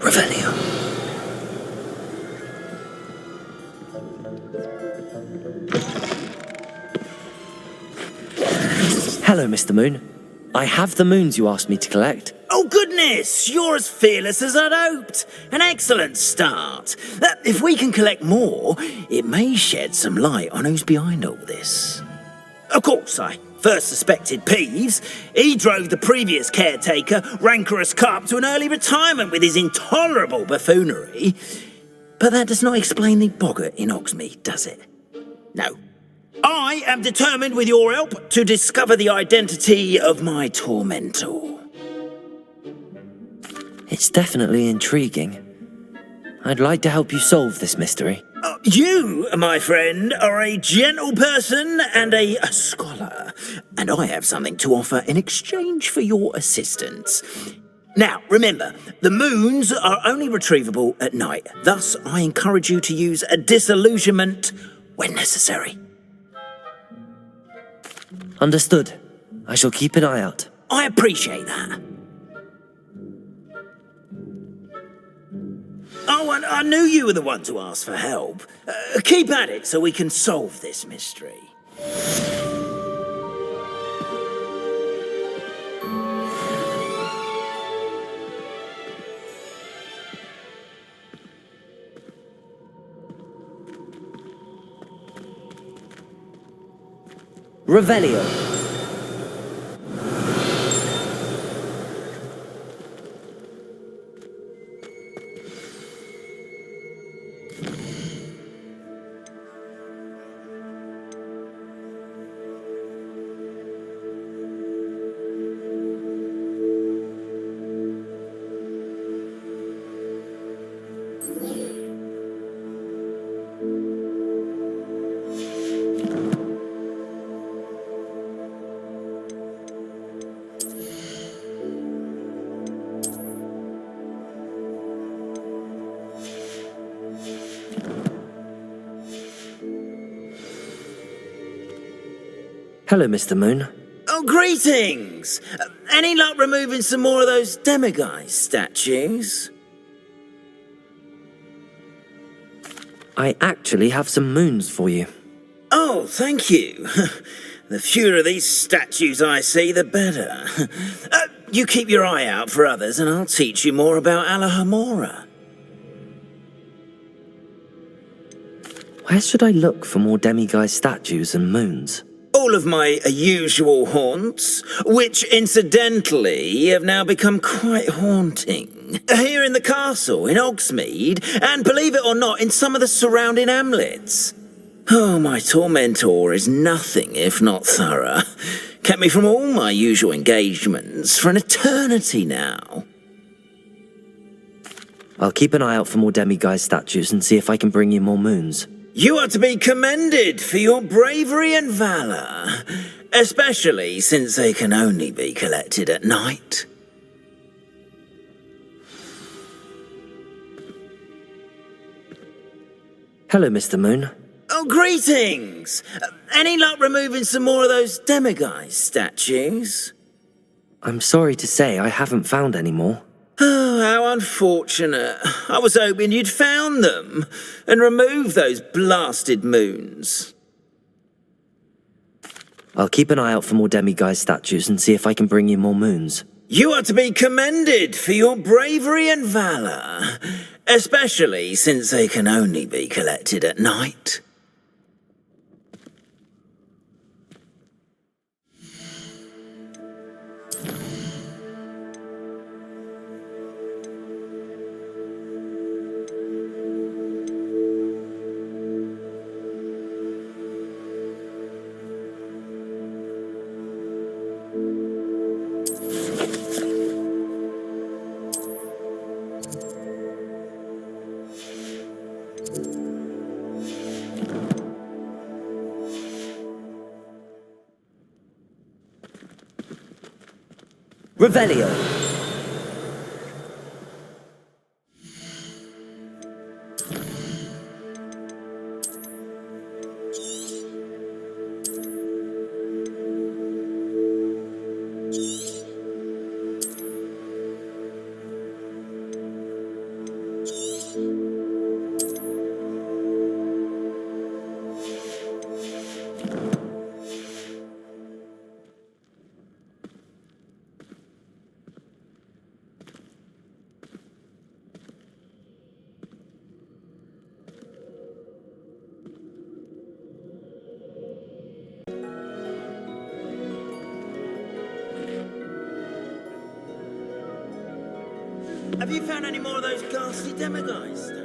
Revelio. Hello, Mr. Moon. I have the moons you asked me to collect. Oh, goodness! You're as fearless as I'd hoped. An excellent start. If we can collect more, it may shed some light on who's behind all this. Of course, I first suspected Peeves. He drove the previous caretaker, Rancorous Carp, to an early retirement with his intolerable buffoonery. But that does not explain the boggart in Hogsmeade, does it? No. I am determined, with your help, to discover the identity of my tormentor. It's definitely intriguing. I'd like to help you solve this mystery. You, my friend, are a gentle person and a scholar, and I have something to offer in exchange for your assistance. Now, remember, the moons are only retrievable at night. Thus, I encourage you to use a disillusionment when necessary. Understood. I shall keep an eye out. I appreciate that. Oh, and I knew you were the one to ask for help. Keep at it so we can solve this mystery. Revelio. Hello, Mr. Moon. Oh, greetings! Any luck removing some more of those Demiguise statues? I actually have some moons for you. Oh, thank you. The fewer of these statues I see, the better. You keep your eye out for others, and I'll teach you more about Alahamora. Where should I look for more Demiguise statues and moons? All of my usual haunts, which incidentally have now become quite haunting. Here in the castle, in Hogsmeade, and believe it or not, in some of the surrounding hamlets. Oh, my tormentor is nothing if not thorough. Kept me from all my usual engagements for an eternity now. I'll keep an eye out for more Demiguise statues and see if I can bring you more moons. You are to be commended for your bravery and valor, especially since they can only be collected at night. Hello, Mr. Moon. Oh, greetings! Any luck removing some more of those Demiguise statues? I'm sorry to say I haven't found any more. Oh, how unfortunate. I was hoping you'd found them and removed those blasted moons. I'll keep an eye out for more Demiguise statues and see if I can bring you more moons. You are to be commended for your bravery and valor, especially since they can only be collected at night. Revelio. Have you found any more of those ghastly Demiguise?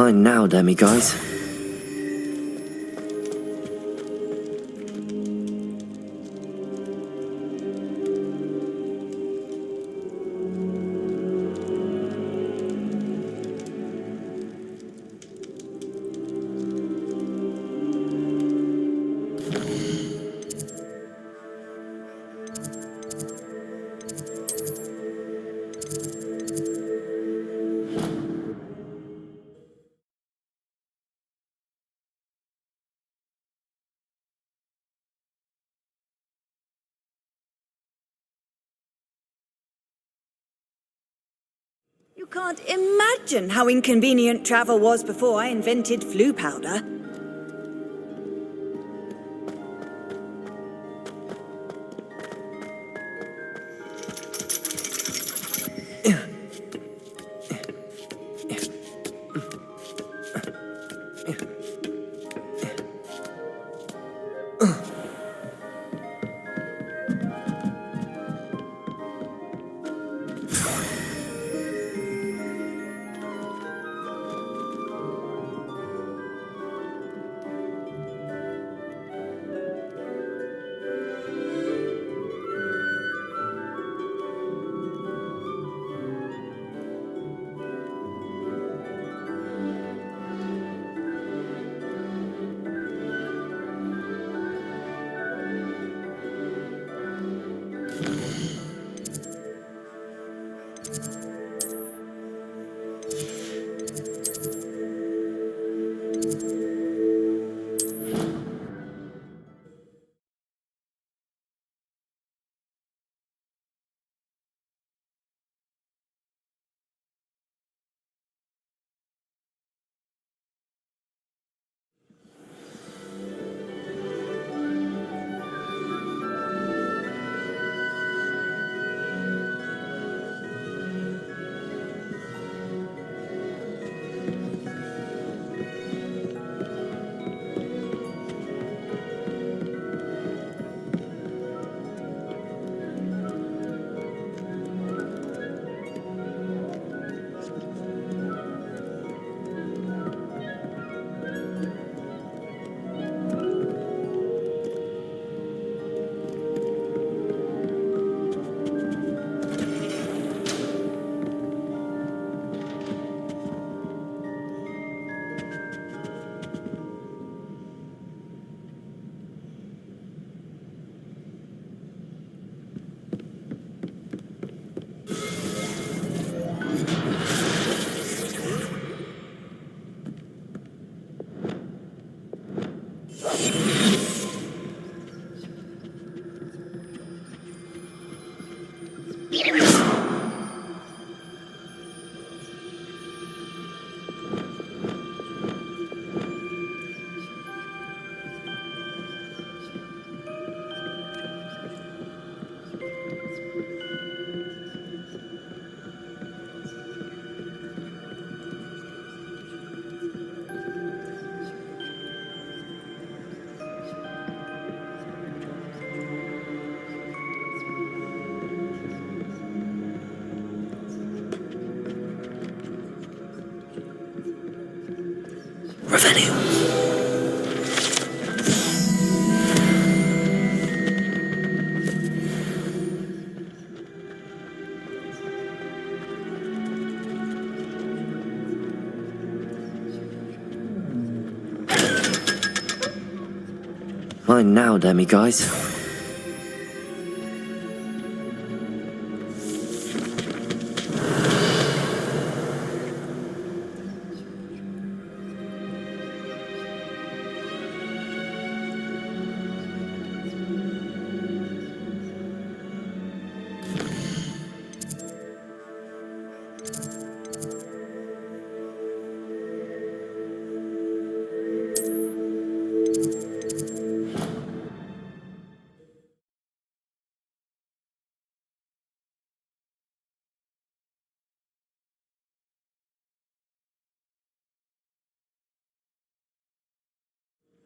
Mine now, Demiguise. You can't imagine how inconvenient travel was before I invented flu powder. Fine now, Demiguise.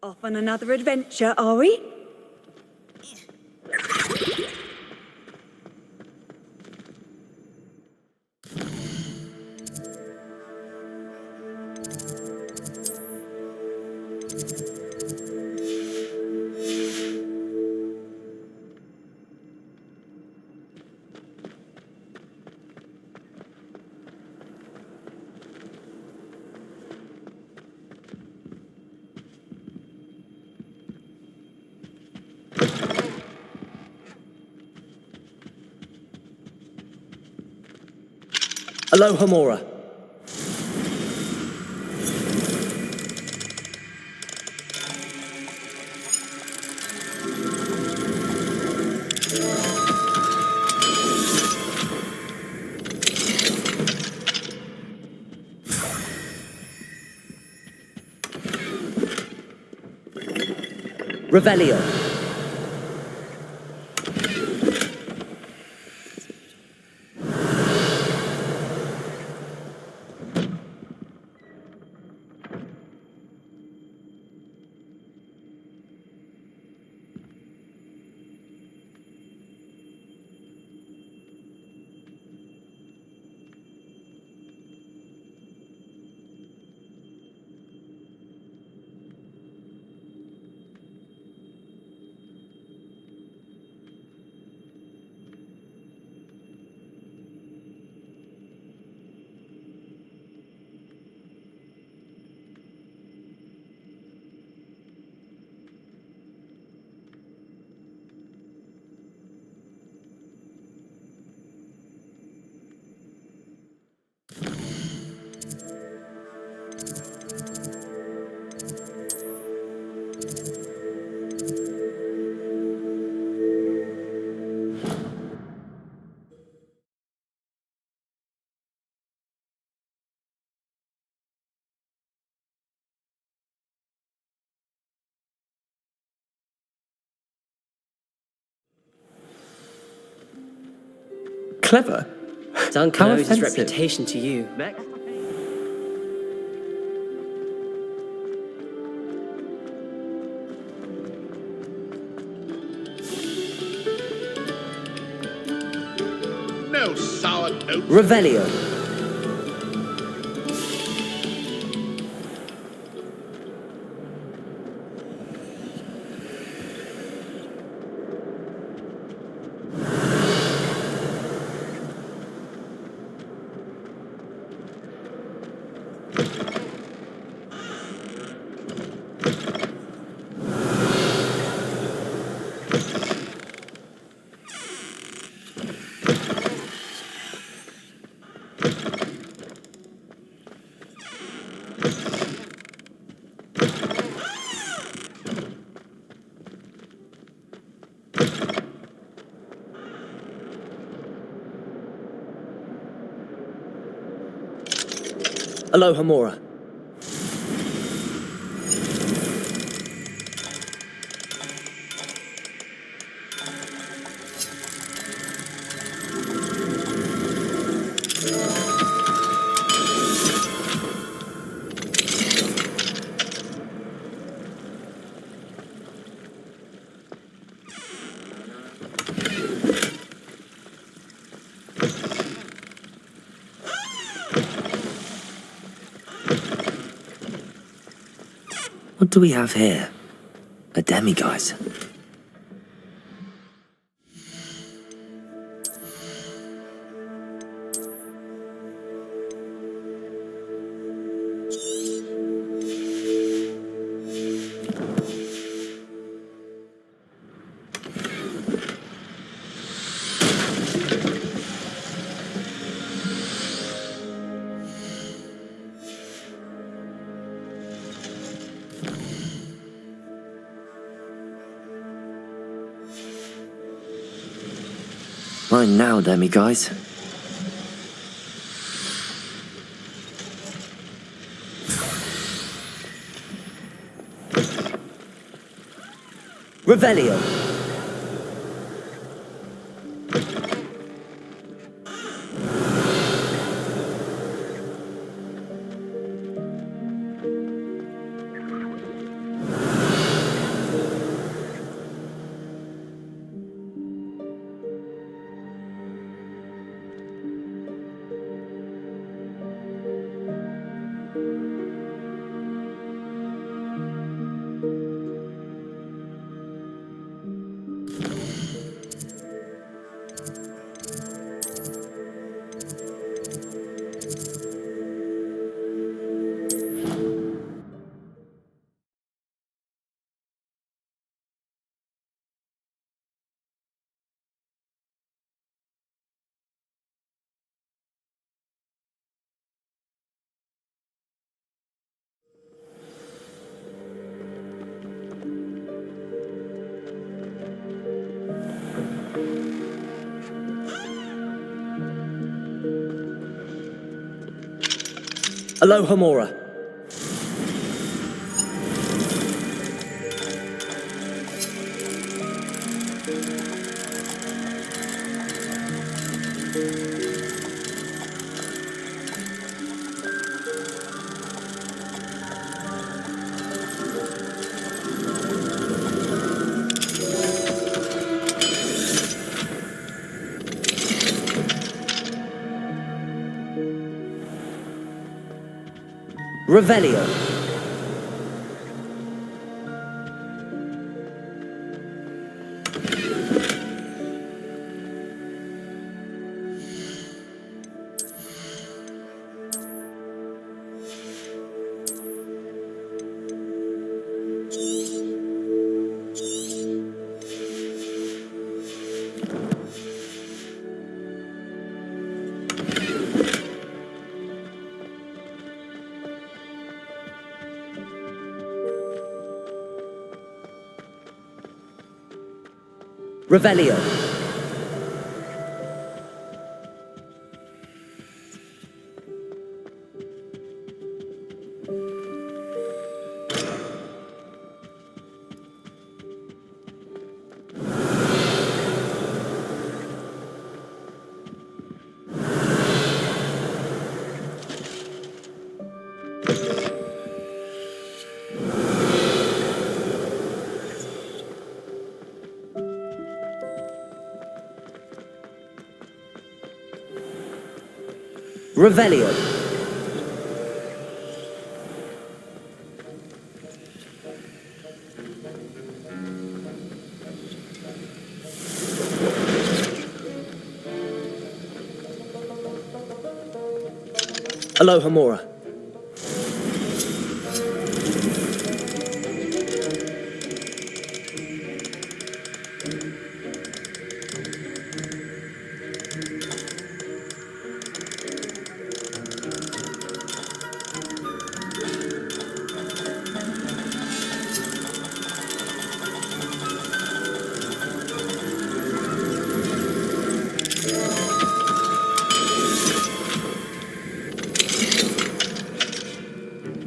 Off on another adventure, are we? Aloha, Mora. Revelio. Clever? Duncan How owes his offensive. reputation to you. Next. No sour notes. Revelio. Aloha Mora. What do we have here? A demiguise. Mine now, demiguise. Revelio. Aloha Mora. Revelio. Revelio. Revelio. Aloha Mora.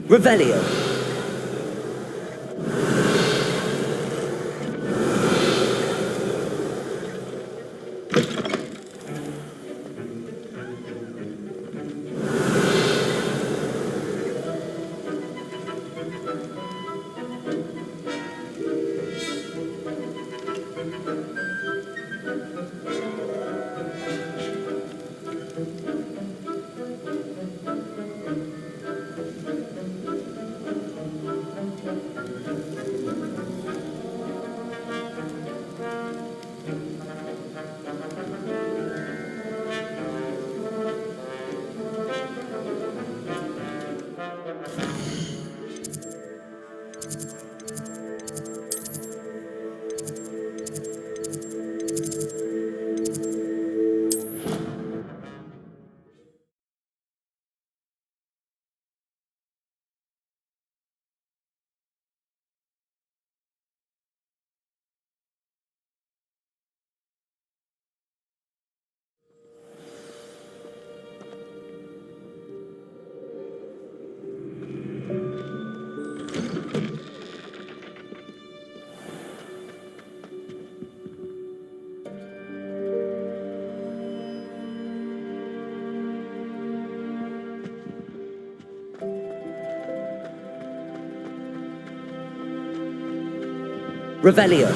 Revelio. Revelio.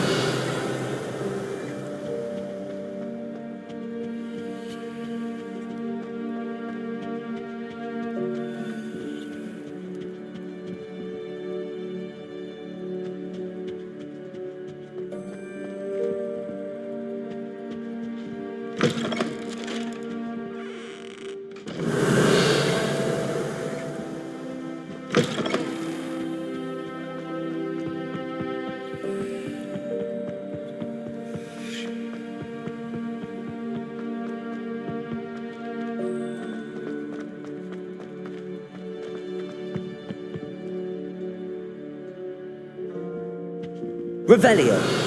Revelio.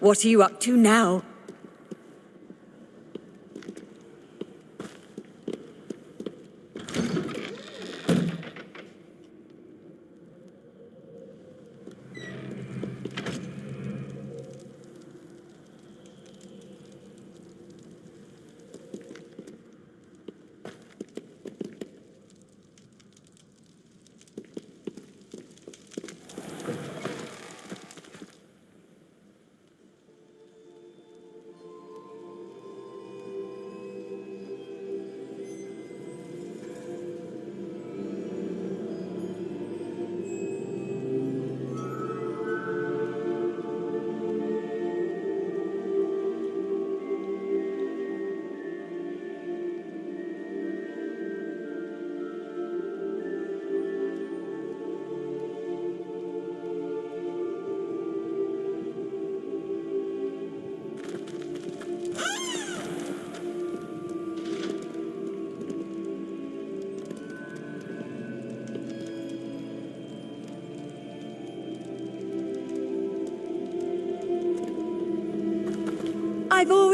What are you up to now?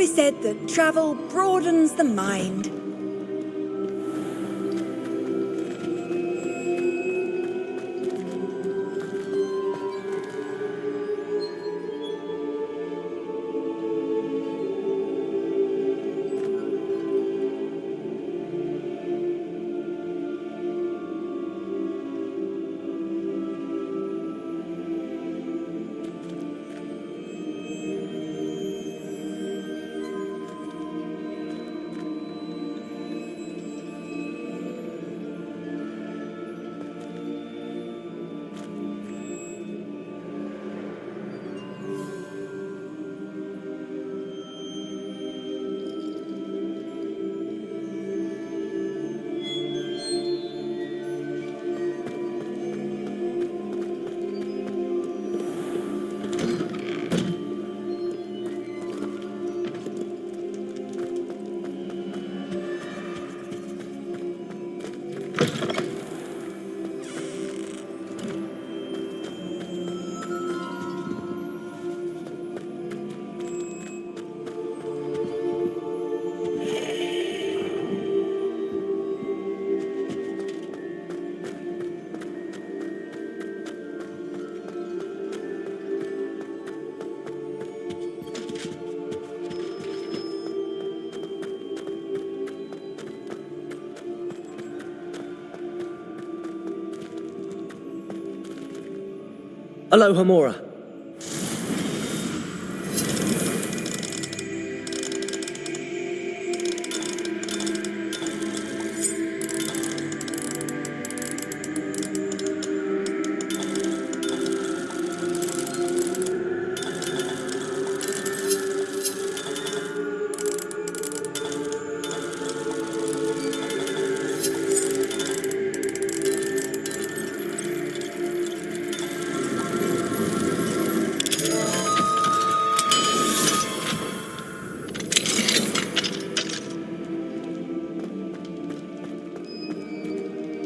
always said that travel broadens the mind. Hello, Homora.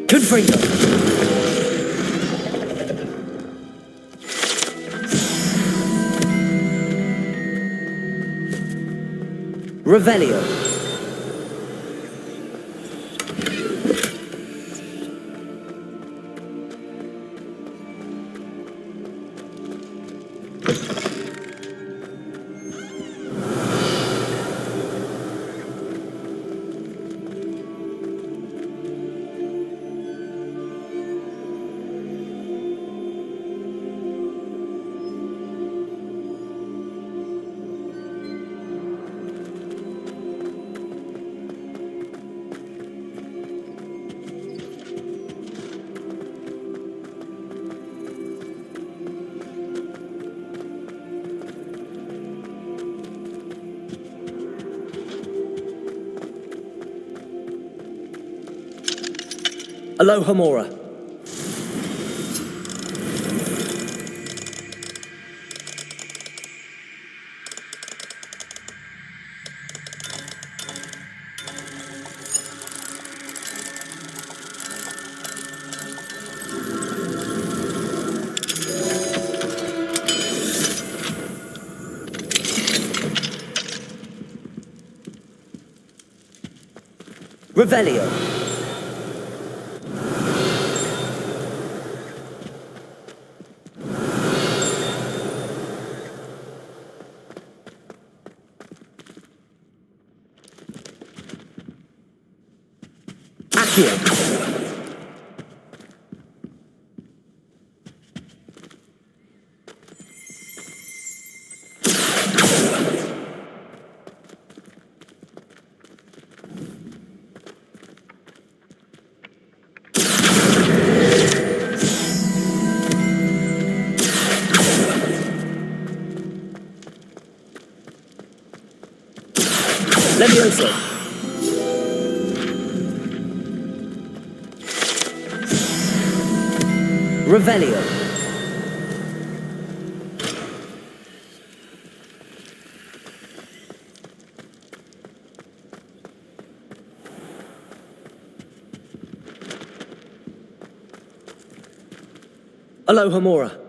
Confringo. Revelio. Hello, Homora. Revelio. Accio. Levioso. Revelio. Hello, Homora.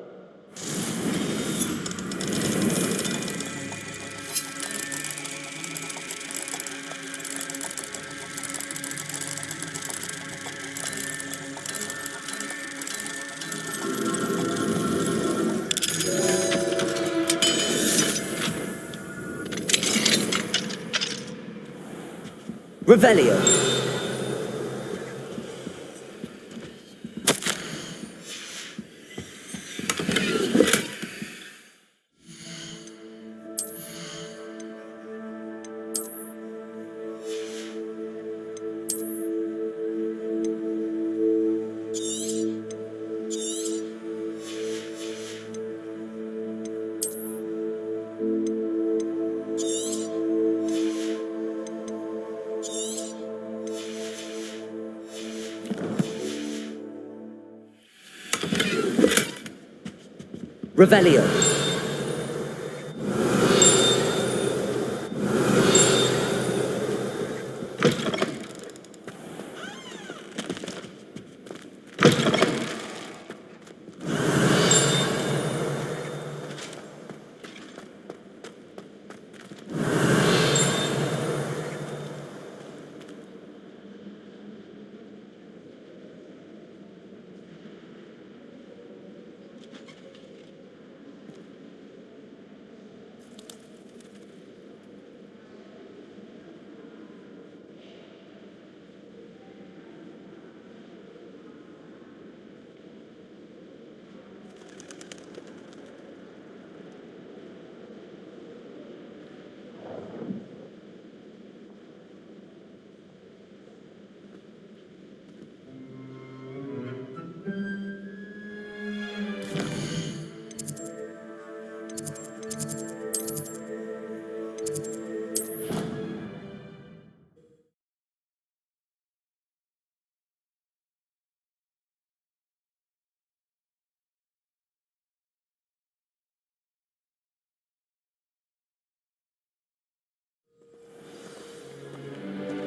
Revelio. Revelio.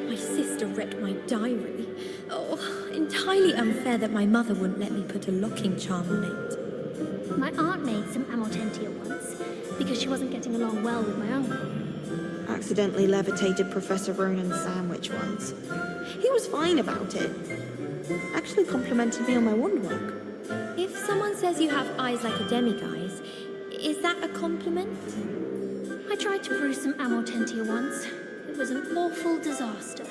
My sister read my diary. Oh, entirely unfair that my mother wouldn't let me put a locking charm on it. My aunt made some amortentia once, because she wasn't getting along well with my uncle. Accidentally levitated Professor Ronan's sandwich once. He was fine about it. Actually complimented me on my woodwork. If someone says you have eyes like a demiguise, is that a compliment? I tried to brew some amortentia once. It was an awful disaster.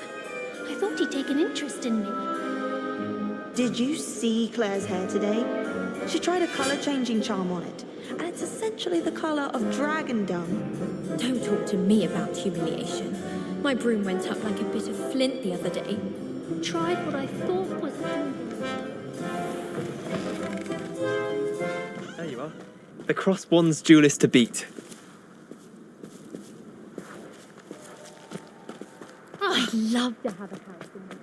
I thought he'd take an interest in me. Did you see Claire's hair today? She tried a colour-changing charm on it, and it's essentially the colour of dragon dung. Don't talk to me about humiliation. My broom went up like a bit of flint the other day. Tried what I thought was There you are. The cross wands duelist to beat. I'd love to have a house in this.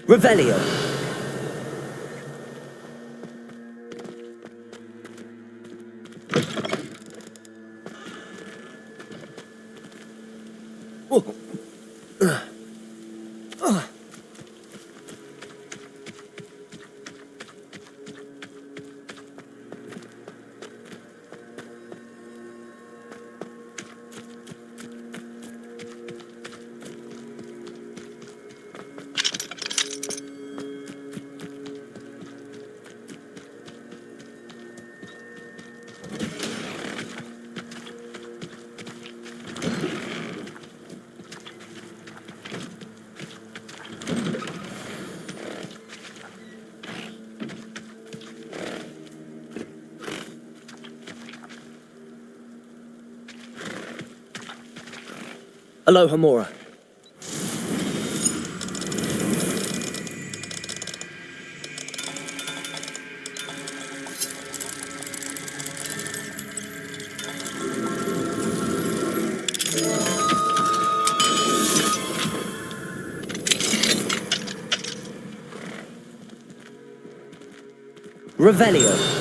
Revelio. Aloha Mora. Revelio.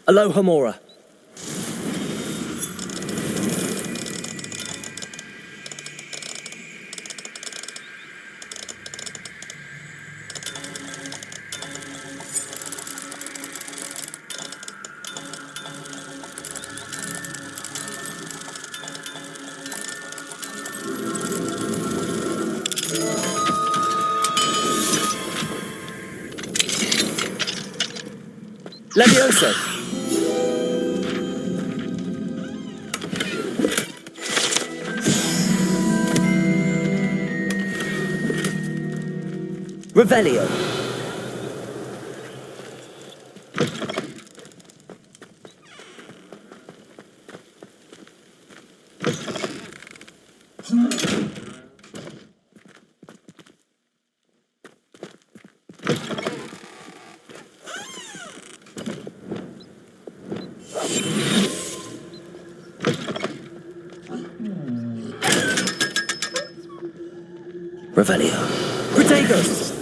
Aloha Mora. Levioso. Revelio. Revelio. Protagos.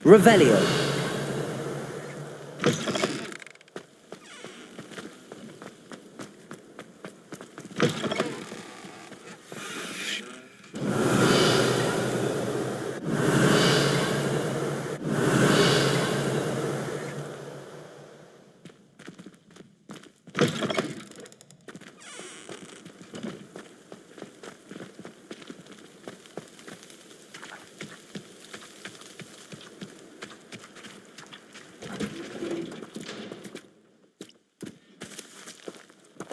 Revelio.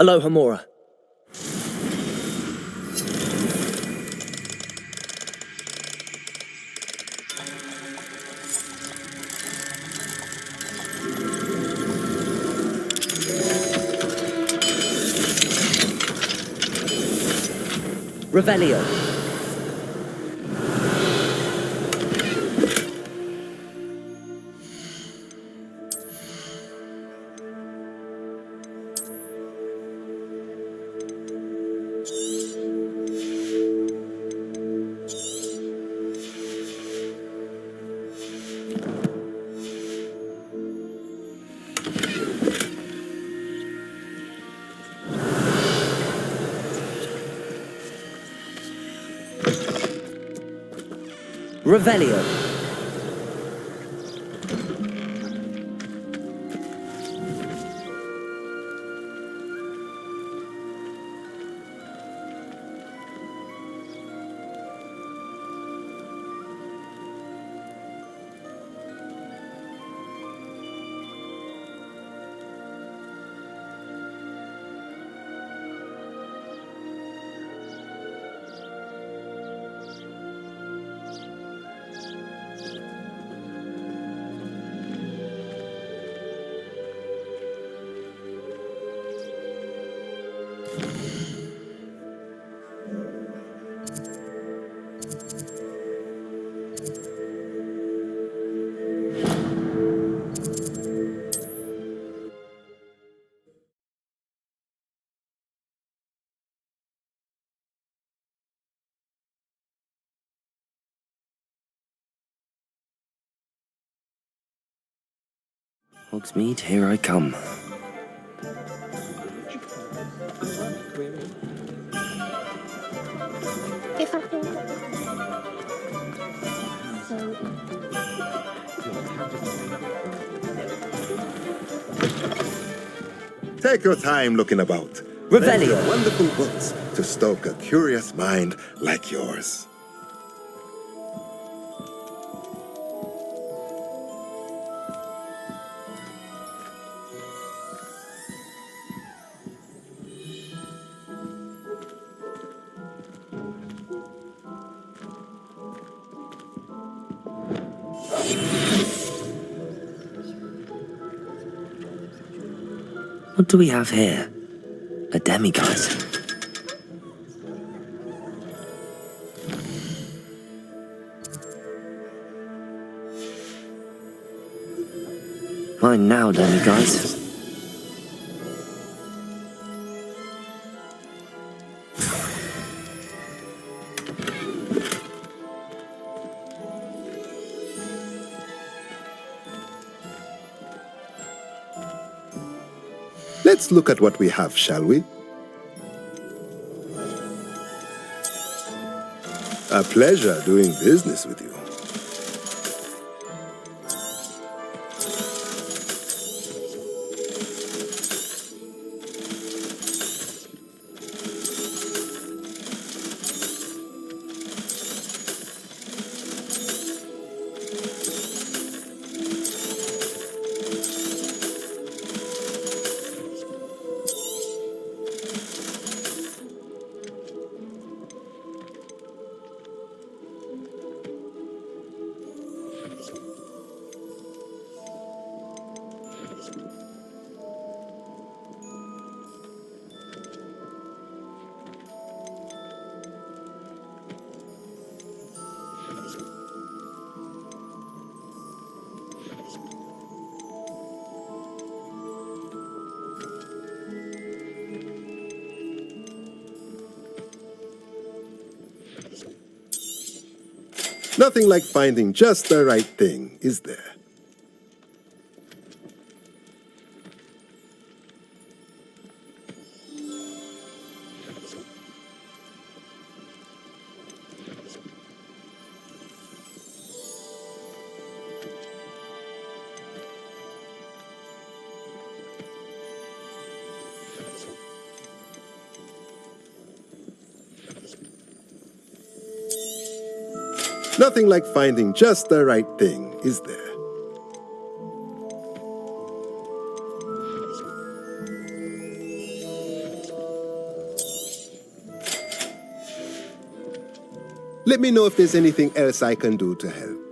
Aloha Mora. Revelio. Revelio. Hogsmeade, here I come. If I think Take your time looking about. Revelio. There are wonderful books to stoke a curious mind like yours. What do we have here? A demiguise. Mine now, demiguise. Let's look at what we have, shall we? A pleasure doing business with you. Nothing like finding just the right thing, is there? Nothing like finding just the right thing, is there? Let me know if there's anything else I can do to help.